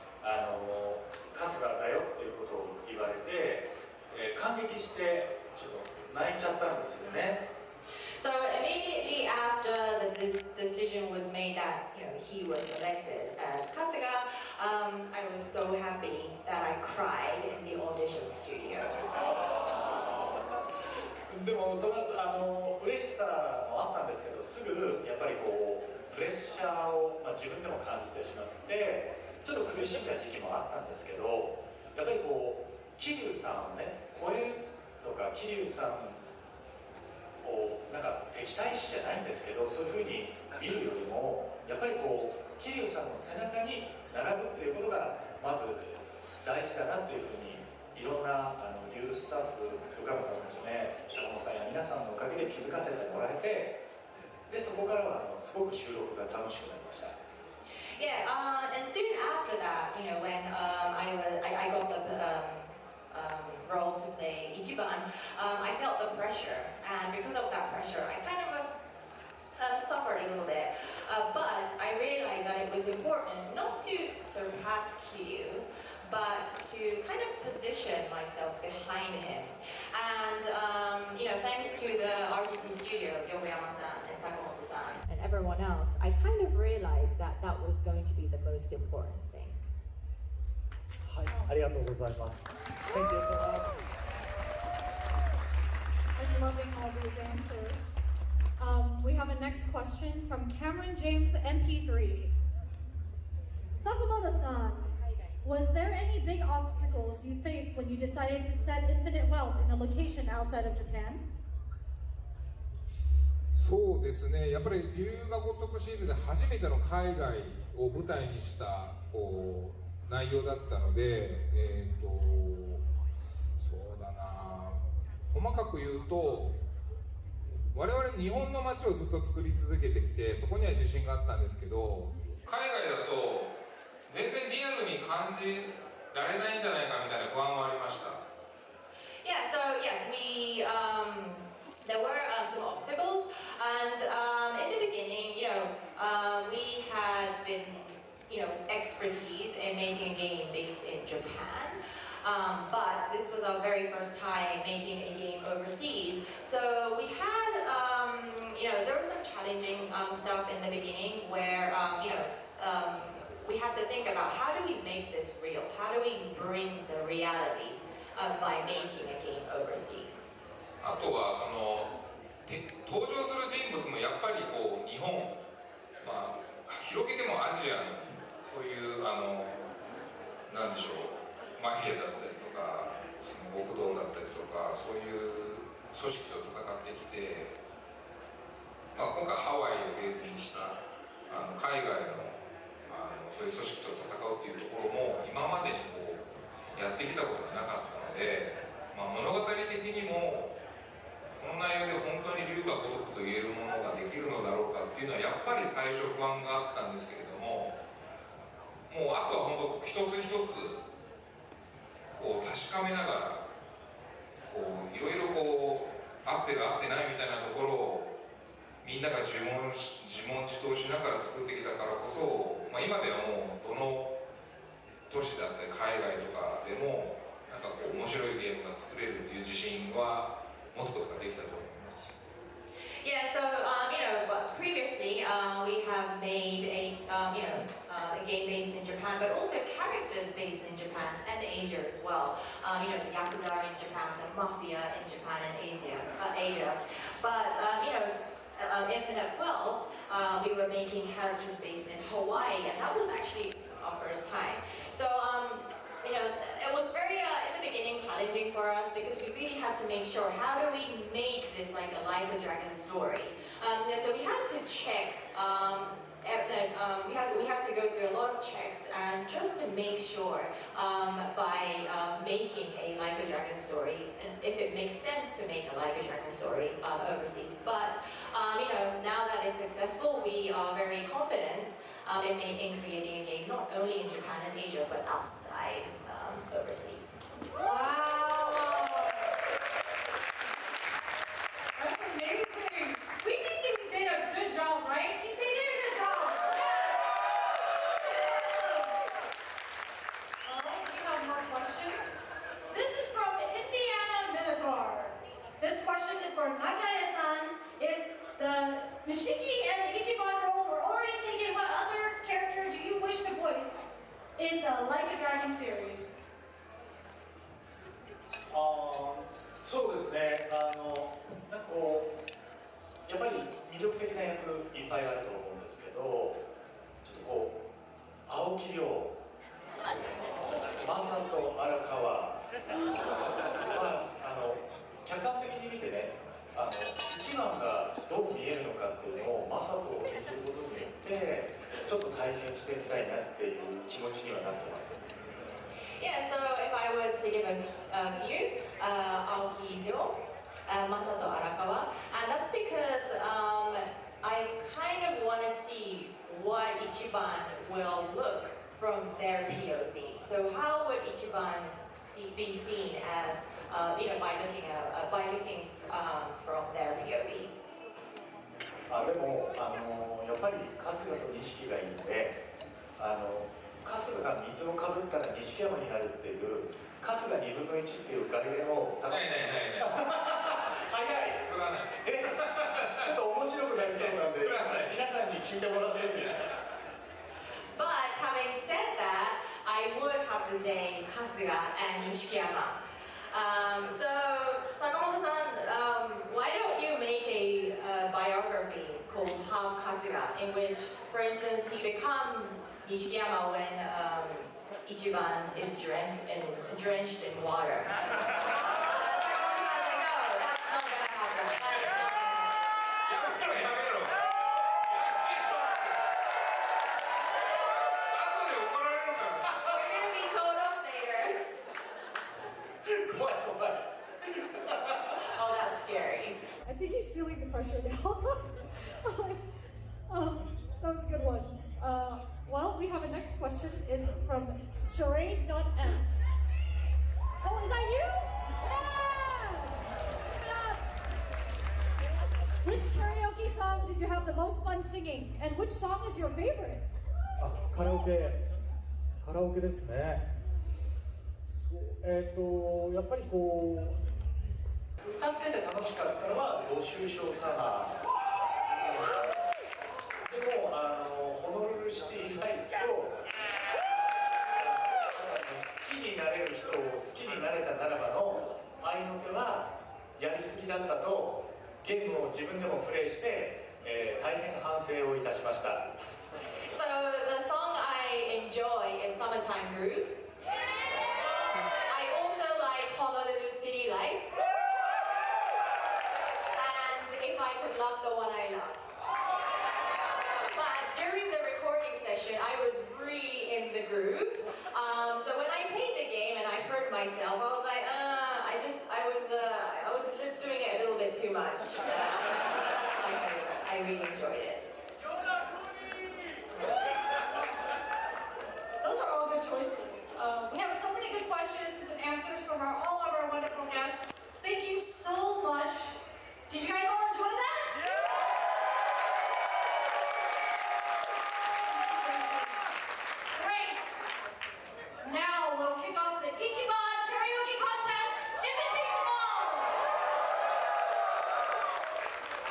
春日だよっていうことを言われて、感激してちょっと泣いちゃったんですよね。So immediately after the decision was made that he was selected as Kasuga, I was so happy that I cried in the audition studio. でもその嬉しさもあったんですけど、すぐやっぱりこうプレッシャーを、自分でも感じてしまって、ちょっと苦しんだ時期もあったんですけど、やっぱりこう桐生さんをね超えるとか、桐生さんをなんか敵対視じゃないんですけど、そういうふうに見るよりもやっぱりこう桐生さんの背中に並ぶっていうことがまず大事だなっていうふうに、いろんなリュースタッフ、横山さんをはじめ坂本さんや皆さんのおかげで気づかせてもらえて、でそこからはすごく収録が楽しくなりました。Yeah, and soon after that, when I got the role to play Ichiban, I felt the pressure, and because of that pressure, I kind of suffered a little bit. But I realized that it was important not to surpass Kiryu, but to kind of position myself behind him. And thanks to the RGGStudio, Yokoyama-san and Sakamoto-san, and everyone else, I kind of realized that that was going to be the most important thing. はい、ありがとうございます。Thank you so much. I'm loving all these answers. We have a next question from Cameron James MP3. Sakamoto-san, was there any big obstacles you faced when you decided to set Infinite Wealth in a location outside of Japan? そうですね、やっぱり龍が如くシリーズで初めての海外を舞台にしたこう内容だったので、そうだな、細かく言うと我々日本の街をずっと作り続けてきて、そこには自信があったんですけど、海外だと全然リアルに感じられないんじゃないかみたいな不安はありました。Yeah, so yes, there were some obstacles, and in the beginning, we had been, expertise in making a game based in Japan. But this was our very first time making a game overseas. So we had, there was some challenging stuff in the beginning where, we had to think about how do we make this real? How do we bring the reality by making a game overseas? あとはその登場する人物もやっぱりこう日本、まあ広げてもアジアのそういうなんでしょうマフィアだったりとかその極道だったりとかそういう組織と戦ってきて、まあ、今回ハワイをベースにした海外のそういう組織と戦うっていうところも今までにこうやってきたことがなかったので、まあ、物語的にもこの内容で本当に龍が如くと言えるものができるのだろうかっていうのはやっぱり最初不安があったんですけれども、もうあとは本当一つ一つこう確かめながらこういろいろこう合ってる合ってないみたいなところをみんなが自問自答しながら作ってきたからこそ、まあ、今ではもうどの都市だったり海外とかでもなんかこう面白いゲームが作れるっていう自信は持つことができたと思います。Yeah, so previously we have made a game based in Japan, but also characters based in Japan and Asia as well. The Yakuza in Japan, the Mafia in Japan and Asia. But Infinite Wealth, we were making characters based in Hawaii, and that was actually our first time. So it was very in the beginning challenging for us because we really had to make sure how do we make this like a dragon story. So we had to check. We had to go through a lot of checks and just to make sure by making a Like a Dragon story, and if it makes sense to make a Like a Dragon story overseas. But now that it's successful, we are very confident in creating a game not only in Japan and Asia but outside overseas. Wow! That's amazing! We think that we did a good job, right? They did a good job! We have more questions. This is from Indiana Minotaur. This question is for Nagae-san. If the Nishiki and Ichiban roles were already taken, what other character do you wish to voice in the Like a Dragon series? そうですね、なんかこうやっぱり魅力的な役いっぱいあると思うんですけど、ちょっとこう青木亮、正人荒川、客観的に見てね、一番がどう見えるのかっていうのを正人を演じることによってちょっと体験してみたいなっていう気持ちにはなってます。Yeah, so if I was to give a few, Aoki Zero, Masato Arakawa, and that's because I kind of want to see what Ichiban will look from their POV. So how would Ichiban be seen as, by looking from their POV? でもやっぱり春日と錦がいいので、春日が水をかぶったら錦山になるっていう春日2分の1っていう概念を探してない早い作らないちょっと面白くなりそうなんで皆さんに聞いてもらっていいですか But having said that, I would have to say Kasuga and Nishikiyama. So Sakamoto-san, why don't you make a biography called Half Kasuga, in which, for instance, he becomes Nishikiyama when Ichiban is drenched in water. Oh, that's scary. I think he's feeling the pressure now. That was a good one. Well, we have a next question. Is from charade.s. Oh, is that you? Yeah! Which karaoke song did you have the most fun singing? And which song is your favorite? カラオケカラオケですね。そうやっぱりこう歌ってて楽しかったのはご愁傷様でもホノルルシティライツと好きになれる人を好きになれたならばの合いの手はやりすぎだったとゲームを自分でもプレイして、大変反省をいたしました。 So the song I enjoy is Summertime Groove. I also like Honolulu City Lights. And If I Could Love the One I Love. But during the recording session, I was really in the groove. So when I played the game and I heard myself, I was like, I was doing it a little bit too much. That's my favorite. I really enjoyed it. Those are all good choices. We have so many good questions and answers from all of our wonderful guests. Thank you so much. Did you guys all enjoy that? Great. Now we'll kick off the Ichiban Karaoke Contest Invitation Ball.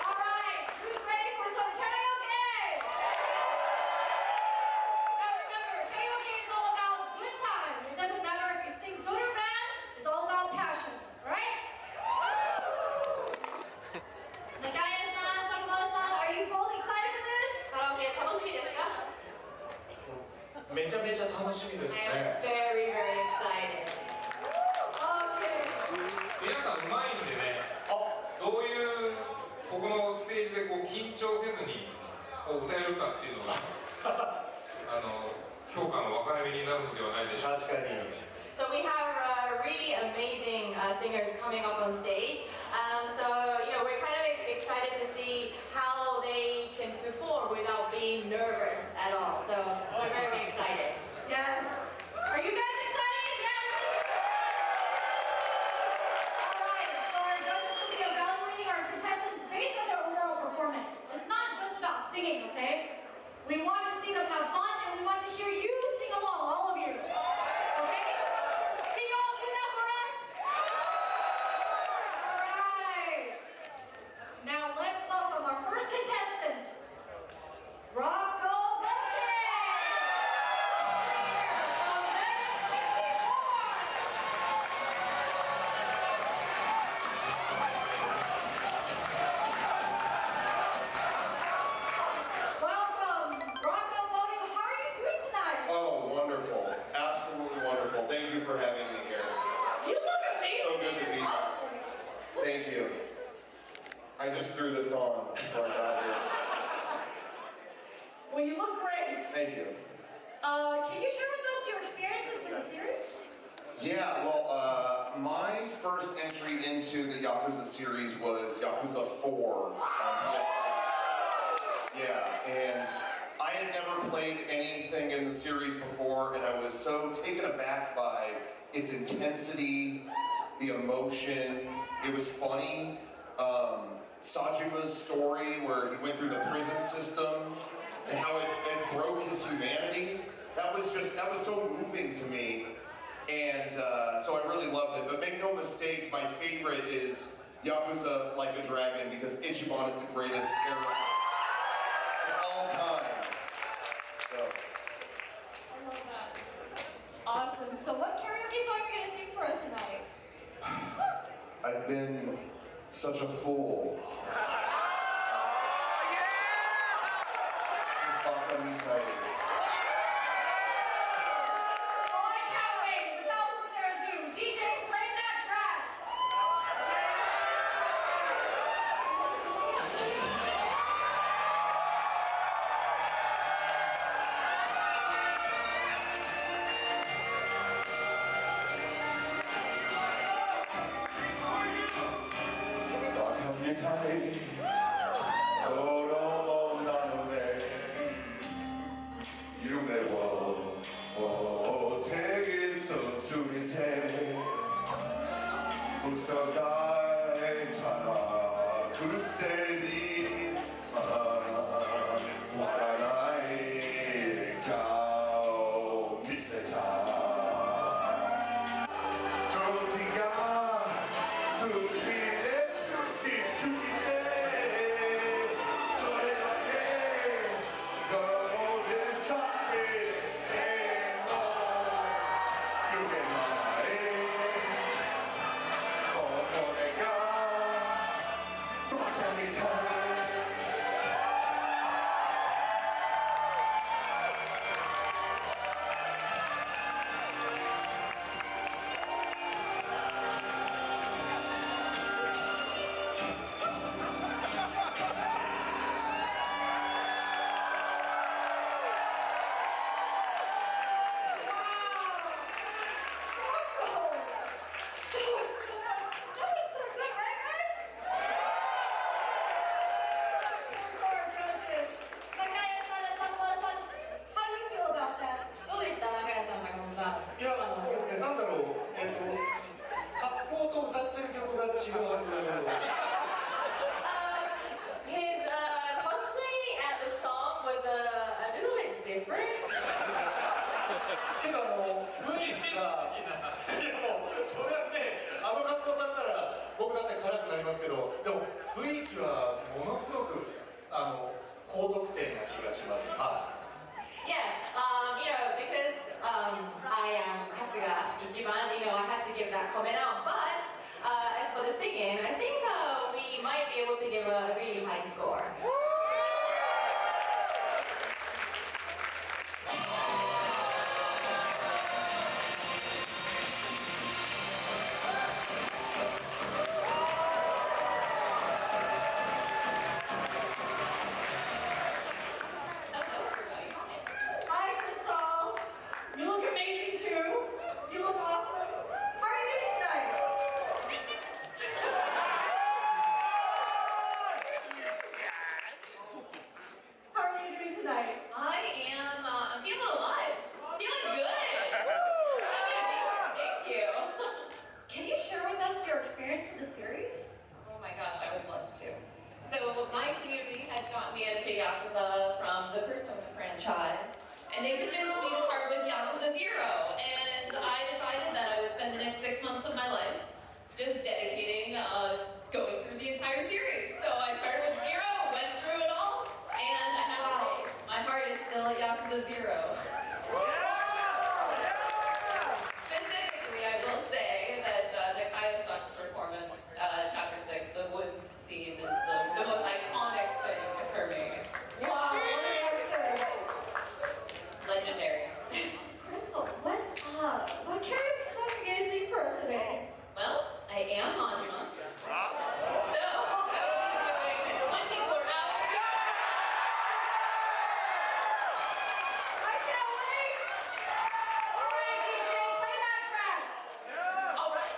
All right, who's ready for some karaoke? Now remember, karaoke is all about good time. It doesn't matter if you sing good or bad. It's all about passion, all right? Nakaya-san, Sakamura-san, are you both excited for this? Karaoke 楽しみですか？めちゃめちゃ楽しみです I am ね。 very, very excited. Okay. 皆さんうまいんでね、どういうここのステージでこう緊張せずにこう歌えるかっていうのが評価の分かれ目になるのではないでしょうか。確かに。 So we have really amazing singers coming up on stage. So we're kind of excited to see how they can perform without being nervous at all. So we're very excited. Yes. Are you guys excited? Yeah. All right. So our judges will be evaluating our contestants based on their overall performance. It's not just about singing, okay? We want to see them have fun, and we want to hear you sing along, all of you. Okay? Can you all do that for us? All right. Now let's welcome our first contestant, Rocco Bote. From Vegas 64. Welcome, Rocco Bote. How are you doing tonight? Oh, wonderful. Absolutely wonderful. Thank you for having me here. You look amazing. So good to be here. Awesome. Thank you. I just threw this on before I got here. Well, you look great. Thank you. Can you share with us your experiences with the series? Yeah, well, my first entry into the Yakuza series was Yakuza 4 on PS2. Yeah, and I had never played anything in the series before, and I was so taken aback by its intensity, the emotion. It was funny. Sajima's story, where he went through the prison system and how it broke his humanity. That was so moving to me, and so I really loved it. But make no mistake, my favorite is Yakuza Like a Dragon, because Ichiban is the greatest character of all time. So. I love that. Awesome. So what karaoke song are you going to sing for us tonight? I've been such a fool. This is Baka Mitai. Oh, I can't wait. Without further ado, DJ, play that track. Baka Mitai. different? けど雰囲気がいやもうそれはね格好されたら僕だって辛くなりますけどでも雰囲気はものすごく高得点な気がします。はい。Yeah, because I am Kasuga Ichiban, I had to give that comment out. But as for the singing, I think we might be able to give a really high score. My community has gotten me into Yakuza from the Persona franchise, and they convinced me to start with Yakuza 0, and I decided that I would spend the next 6 months of my life just dedicating going through the entire series. So I started with 0, went through it all, and I have to say, my heart is still at Yakuza 0. Specifically, I will say that Nakaya-san's performance, Chapter 6, the woods scene, is the most iconic thing for me. Wow, legendary. Crystal, what karaoke song are you gonna sing for us today? Well, I am Majima. So, I will be doing 24 hours. I can't wait! Alright, DJ, play that track! Alright.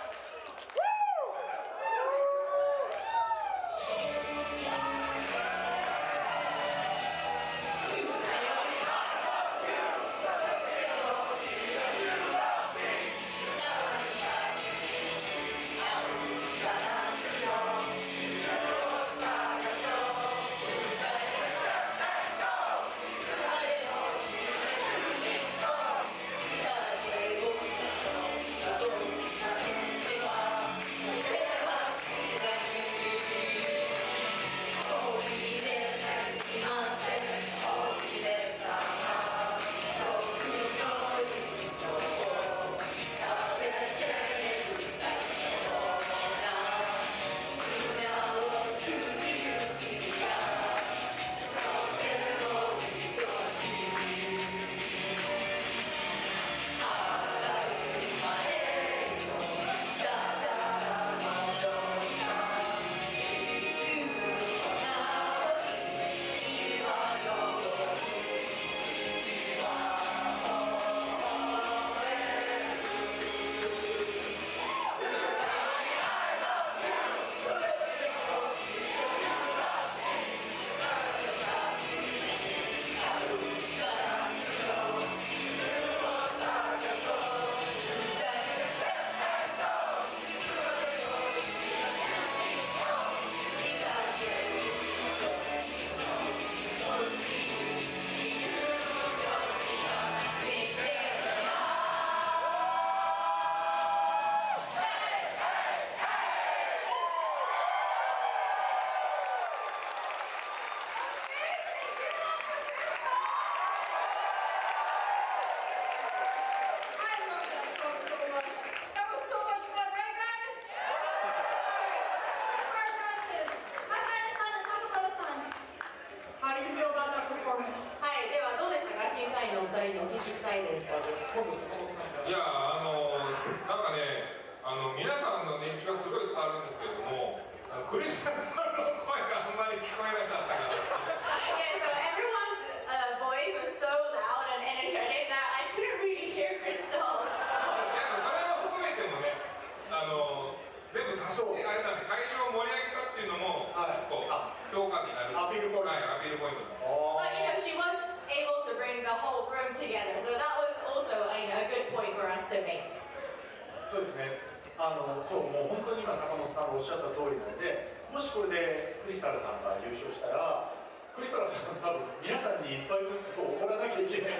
She was able to bring the whole room together, so that was also a good point for us to make. そうですね。そうもう本当に今坂本さんがおっしゃった通りなので、もしこれでクリスタルさんが優勝したら、クリスタルさん多分皆さんに一杯ずつおごらなきゃいけない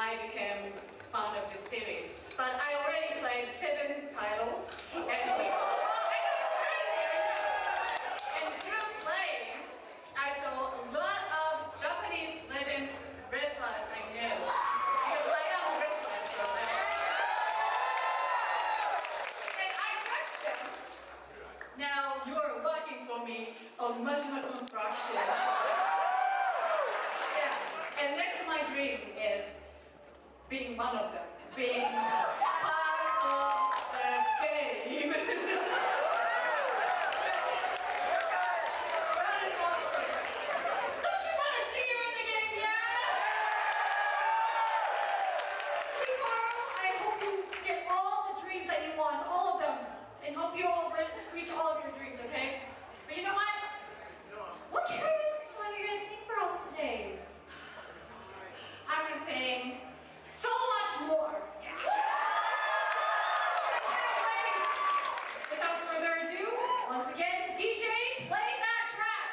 I became fan of this series. But I already played 7 titles. And I know it's crazy, I know. And through playing, I saw a lot of Japanese legend wrestlers I knew. Because I am a wrestler, so and I touched them. Now you are working for me on Majima Construction. Yeah. And next my dream is being one of them, being part of the game. That is awesome. Don't you want to see you in the game yet? Ricardo, I hope you get all the dreams that you want, all of them, and hope you all reach all of your dreams, okay? But you know what? What karaoke song are you gonna sing for us today? I'm gonna sing so much more. Without further ado, once again, DJ, play that track.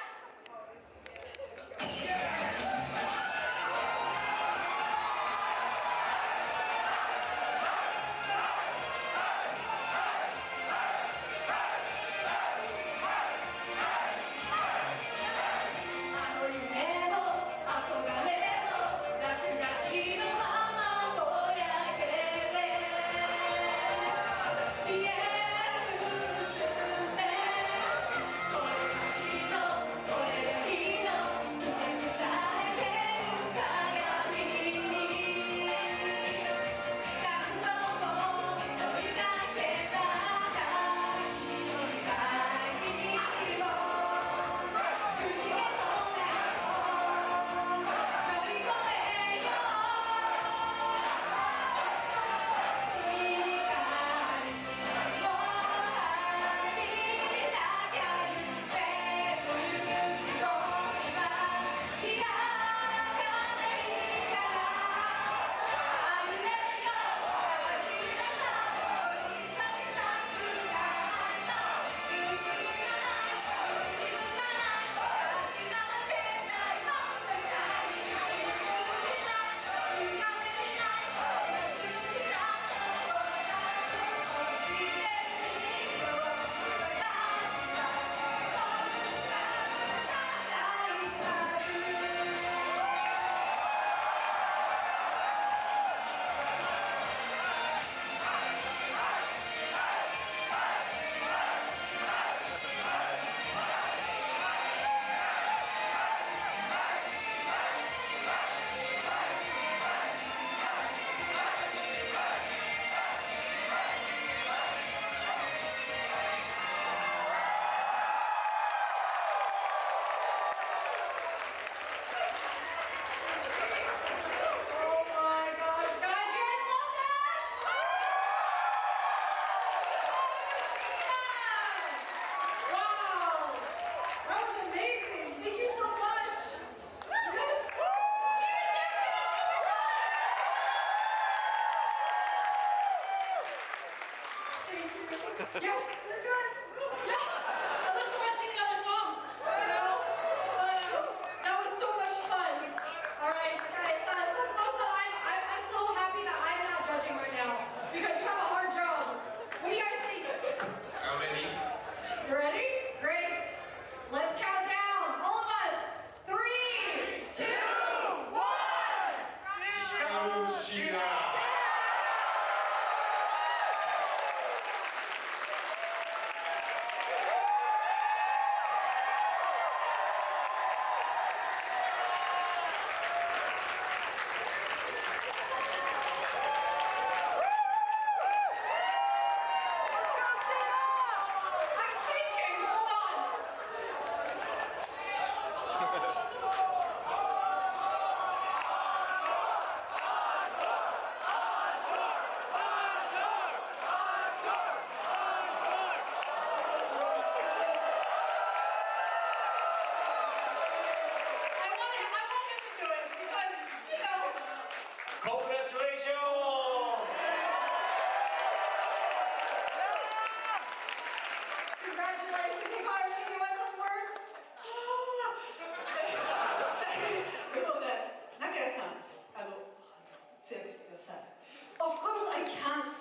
Yes, we're good. Yes. Unless you want to sing another song. No. That was so much fun. All right, guys. So also, I'm so happy that I'm not judging right now because you have a hard job. What do you guys think? I'm ready. You ready? Great. Let's count down. All of us. 3, 2, 1.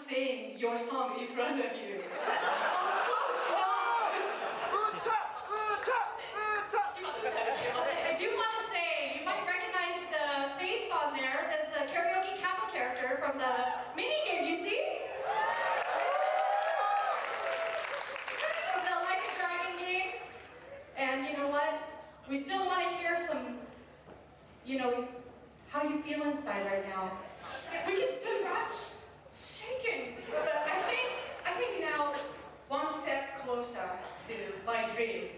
sing your song in front of you. Of course not! I do want to say, you might recognize the face on there. There's the Karaoke Kappa character from the mini game, you see? From the Like a Dragon games. And you know what? We still want to hear some, you know, how you feel inside right now. We can still rap shaking. But I think now, one step closer to my dream.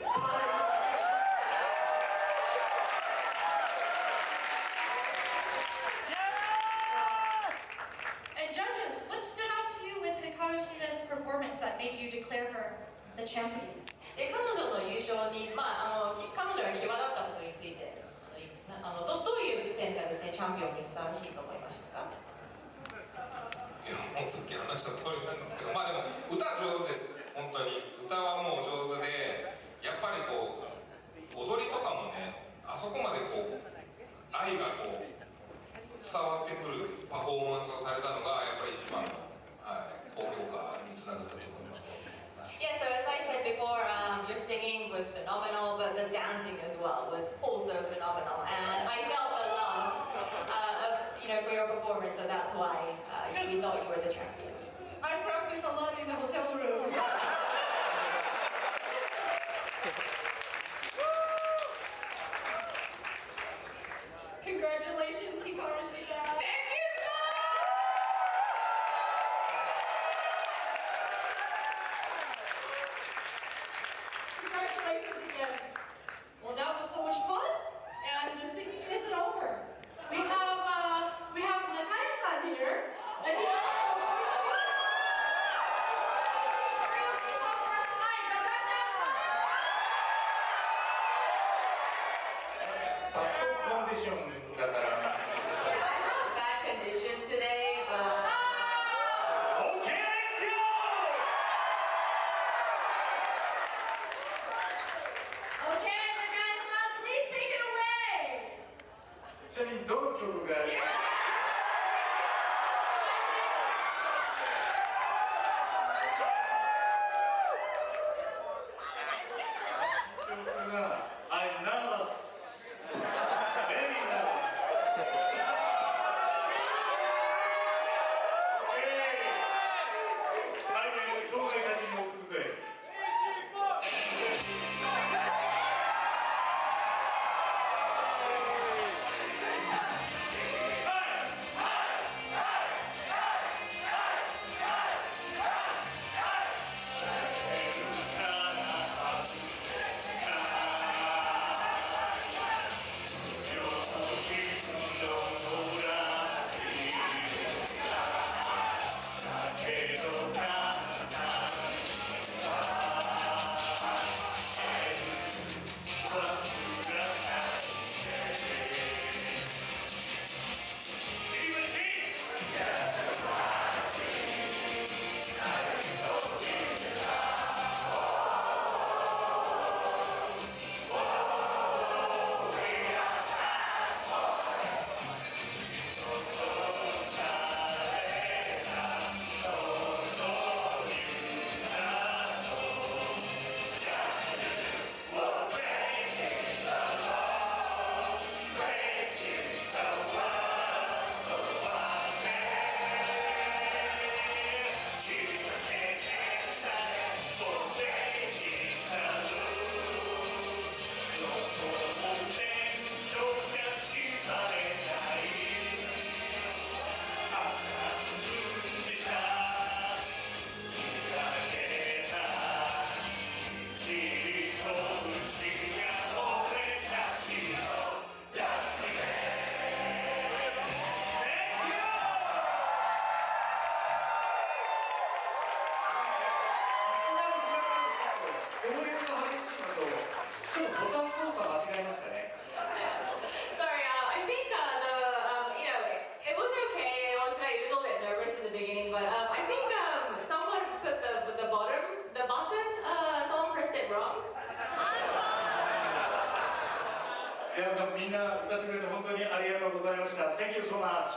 And judges, what stood out to you with Hikaru Shida's performance that made you declare her the champion? で彼女の優勝に、彼女が際立ったことについてどういう点がですね、チャンピオンにふさわしいと思いましたか？いや、もうさっき話した通りなんですけど、でも歌上手です。本当に歌はもう上手で、やっぱりこう踊りとかもね、あそこまでこう愛がこう伝わってくるパフォーマンスをされたのがやっぱり一番の、高評価につながったと思います。Yeah, so as I said before, your singing was phenomenal, but the dancing as well was also phenomenal, and I felt the love for your performance, so that's why we thought you were the champion. I practice a lot in the hotel room. Congratulations, Hikaru Shida. Thank you so much. Congratulations again. Well, that was so much fun, and the singing isn't over. We have Nakai-san here, and he's also going to be karaoke song for us tonight. Does that sound fun? バッドコンディションだから。Yeah, I have bad condition today, but. Okay, let's go! Okay, Nakai-san, please take it away. ちなみにどの曲がI'm nervous. Very nervous. Okay. 海外の兄弟たちに送るぜ。みんな歌ってくれて本当にありがとうございました。Thank you so much.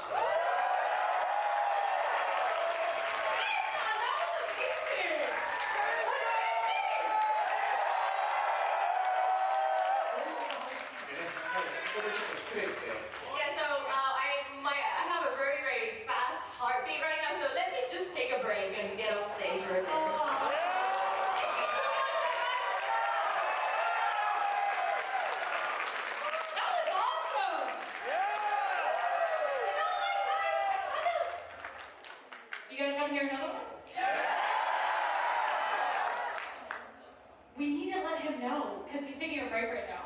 to hear another one? We need to let him know, because he's taking a break right now.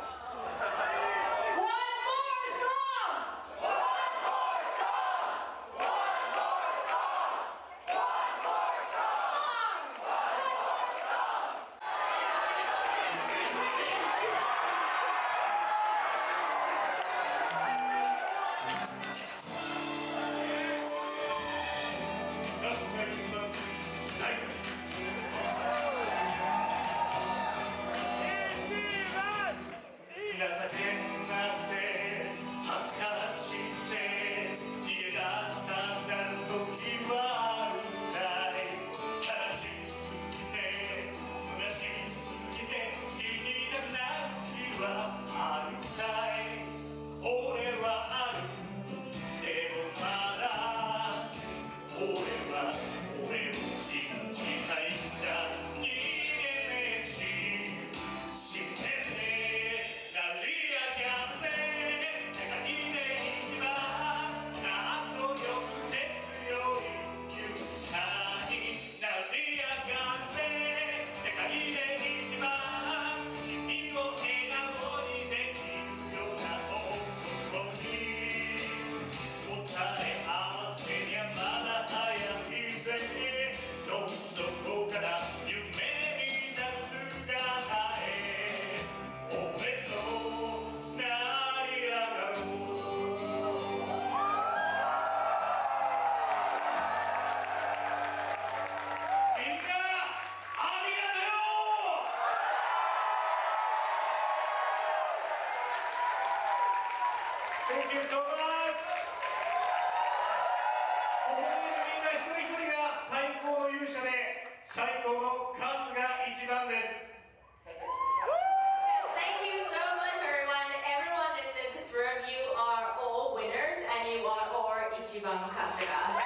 One more song! One more song! One more song! One more song! One more song! Thank you so much! ここにいるみんな一人一人が最高の勇者で最高の春日一番です。Thank you so much, everyone. Everyone in this room, you are all winners, and you are all Ichiban Kasuga.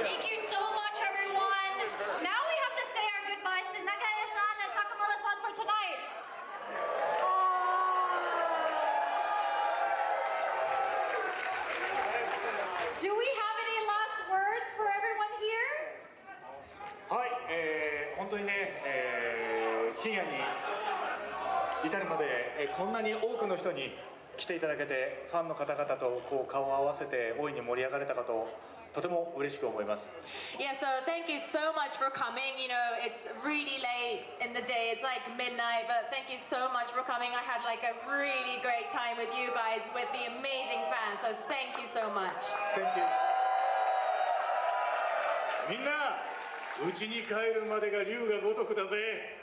Thank you so much, everyone. Now we have to say our goodbyes to Nakaya-san and Sakamoto-san for tonight. Do we have any last words for everyone here? はい、本当にね、深夜に至るまで、こんなに多くの人に来ていただけて、ファンの方々とこう顔を合わせて大いに盛り上がれたかととても嬉しく思います。Yeah, so thank you so much for coming. You know, it's really late in the day. It's like midnight, but thank you so much for coming. I had like a really great time with you guys, with the amazing fans. So thank you so much. Thank you. みんな、家に帰るまでが龍が如くだぜ。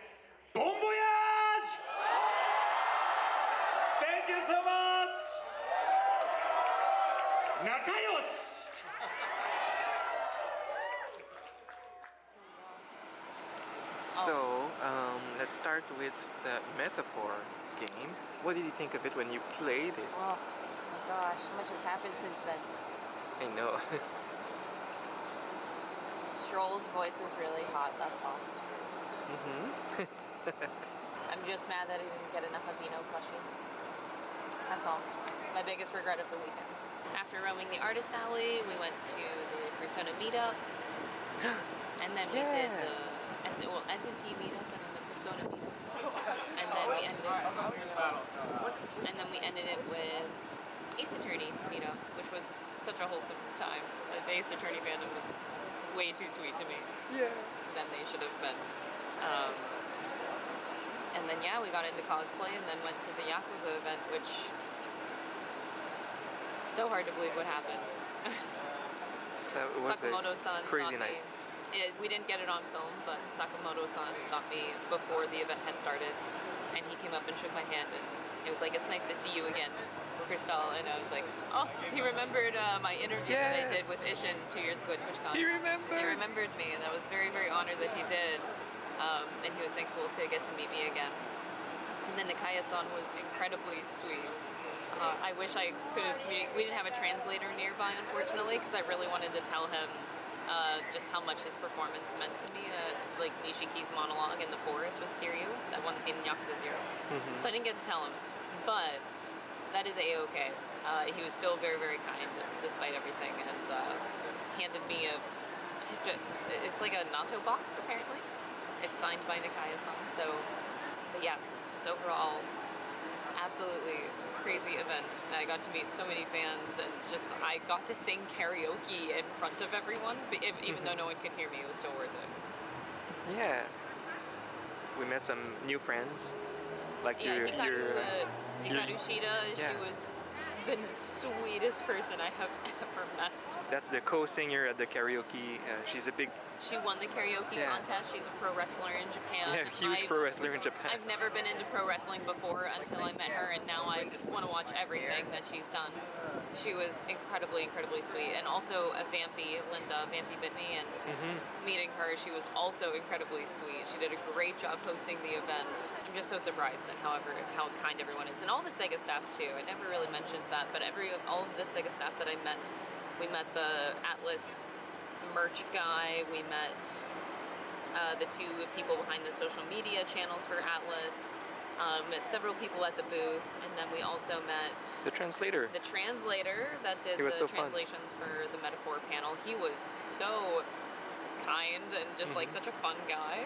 ボンボヤージ！ Thank you so much. 仲良し。So, let's start with the metaphor game. What did you think of it when you played it? Oh my gosh, so much has happened since then. I know. Stroll's voice is really hot, that's all. I'm just mad that I didn't get enough Abino plushie. That's all. My biggest regret of the weekend. After roaming the artist alley, we went to the Persona Meetup. And then we did the SMT Meetup and then the Persona Meetup. And then we ended it with Ace Attorney Meetup, which was such a wholesome time. The Ace Attorney fandom was way too sweet to me. Yeah. Than they should have been. And then yeah, we got into cosplay and then went to the Yakuza event, which so hard to believe what happened. That was Sakamoto-san a crazy stopped night. me. We didn't get it on film, but Sakamoto-san stopped me before the event had started, and he came up and shook my hand, and it was like, "It's nice to see you again, Crystal." And I was like, "Oh, he remembered my interview that I did with Ishin 2 years ago at TwitchCon." He remembered. He remembered me, and I was very, very honored that he did. And he was thankful to get to meet me again. And then Nakaya-san was incredibly sweet. I wish I could have communicated. We didn't have a translator nearby, unfortunately, because I really wanted to tell him just how much his performance meant to me. Like Nishiki's monologue in the forest with Kiryu, that one scene in Yakuza 0. So I didn't get to tell him, but that is a-okay. He was still very, very kind despite everything, and handed me it's like a natto box apparently. It's signed by Nakaya-san, so, but yeah, just overall, absolutely crazy event. I got to meet so many fans, and just I got to sing karaoke in front of everyone, even though no one could hear me. It was still worth it. Yeah. We met some new friends, like Yeah, your Hikaru Shida. Yeah. She was the sweetest person I have ever met. That's the co-singer at the karaoke. She's a big. She won the karaoke Yeah. contest. She's a pro wrestler in Japan. Yeah, huge pro wrestler in Japan. I've never been into pro wrestling before until I met her, and now I just want to watch everything that she's done. She was incredibly, incredibly sweet. And also a Linda Vampy bit me, and meeting her, she was also incredibly sweet. She did a great job hosting the event. I'm just so surprised at how kind everyone is. And all the Sega staff too. I never really mentioned that, but all of the Sega staff that I met, we met the Atlas merch guy, we met the two people behind the social media channels for Atlas, met several people at the booth, and then we also met The translator. the translator that did He the was so fun. translations for the Metaphor panel. He was so kind and just like such a fun guy.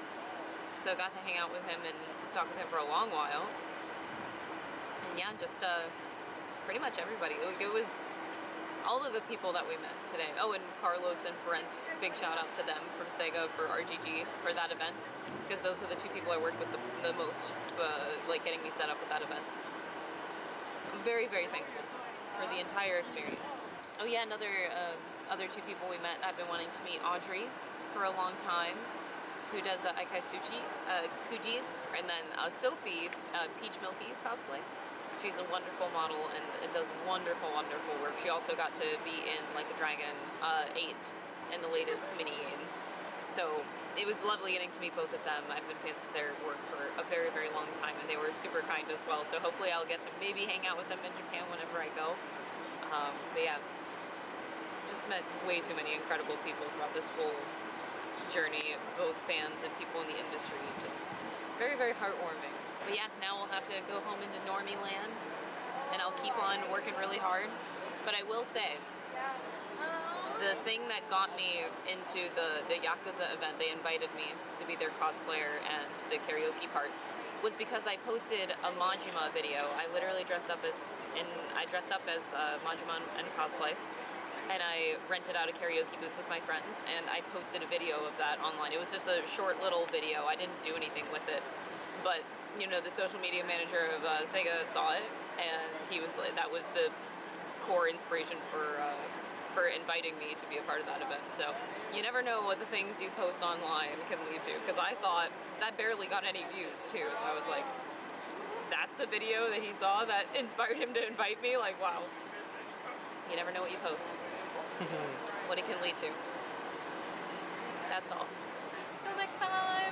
So got to hang out with him and talk with him for a long while. And yeah, just pretty much everybody. It was all of the people that we met today. Oh, and Carlos and Brent, big shout out to them from Sega for RGG for that event, because those are the two people I worked with the most, like getting me set up with that event. I'm very, very thankful for the entire experience. Oh yeah, another other two people we met. I've been wanting to meet Audrey for a long time, who does Aikai Sushi, Kuji, and then Sophie, Peach Milky cosplay. She's a wonderful model and does wonderful, wonderful work. She also got to be in Like a Dragon 8 in the latest mini game. So it was lovely getting to meet both of them. I've been fans of their work for a very, very long time, and they were super kind as well. So hopefully I'll get to maybe hang out with them in Japan whenever I go. But yeah, just met way too many incredible people throughout this whole journey, both fans and people in the industry. Just very, very heartwarming. But yeah, now we'll have to go home into normie land, and I'll keep on working really hard. But I will say, the thing that got me into the Yakuza event, they invited me to be their cosplayer and the karaoke part, was because I posted a Majima video. I literally dressed up as Majima and cosplay, and I rented out a karaoke booth with my friends, and I posted a video of that online. It was just a short little video. I didn't do anything with it, but you know, the social media manager of Sega saw it, and he was like, that was the core inspiration for inviting me to be a part of that event. So you never know what the things you post online can lead to, because I thought that barely got any views too. So I was like, that's the video that he saw that inspired him to invite me. Like, wow, you never know what you post, what it can lead to. That's all. Till next time.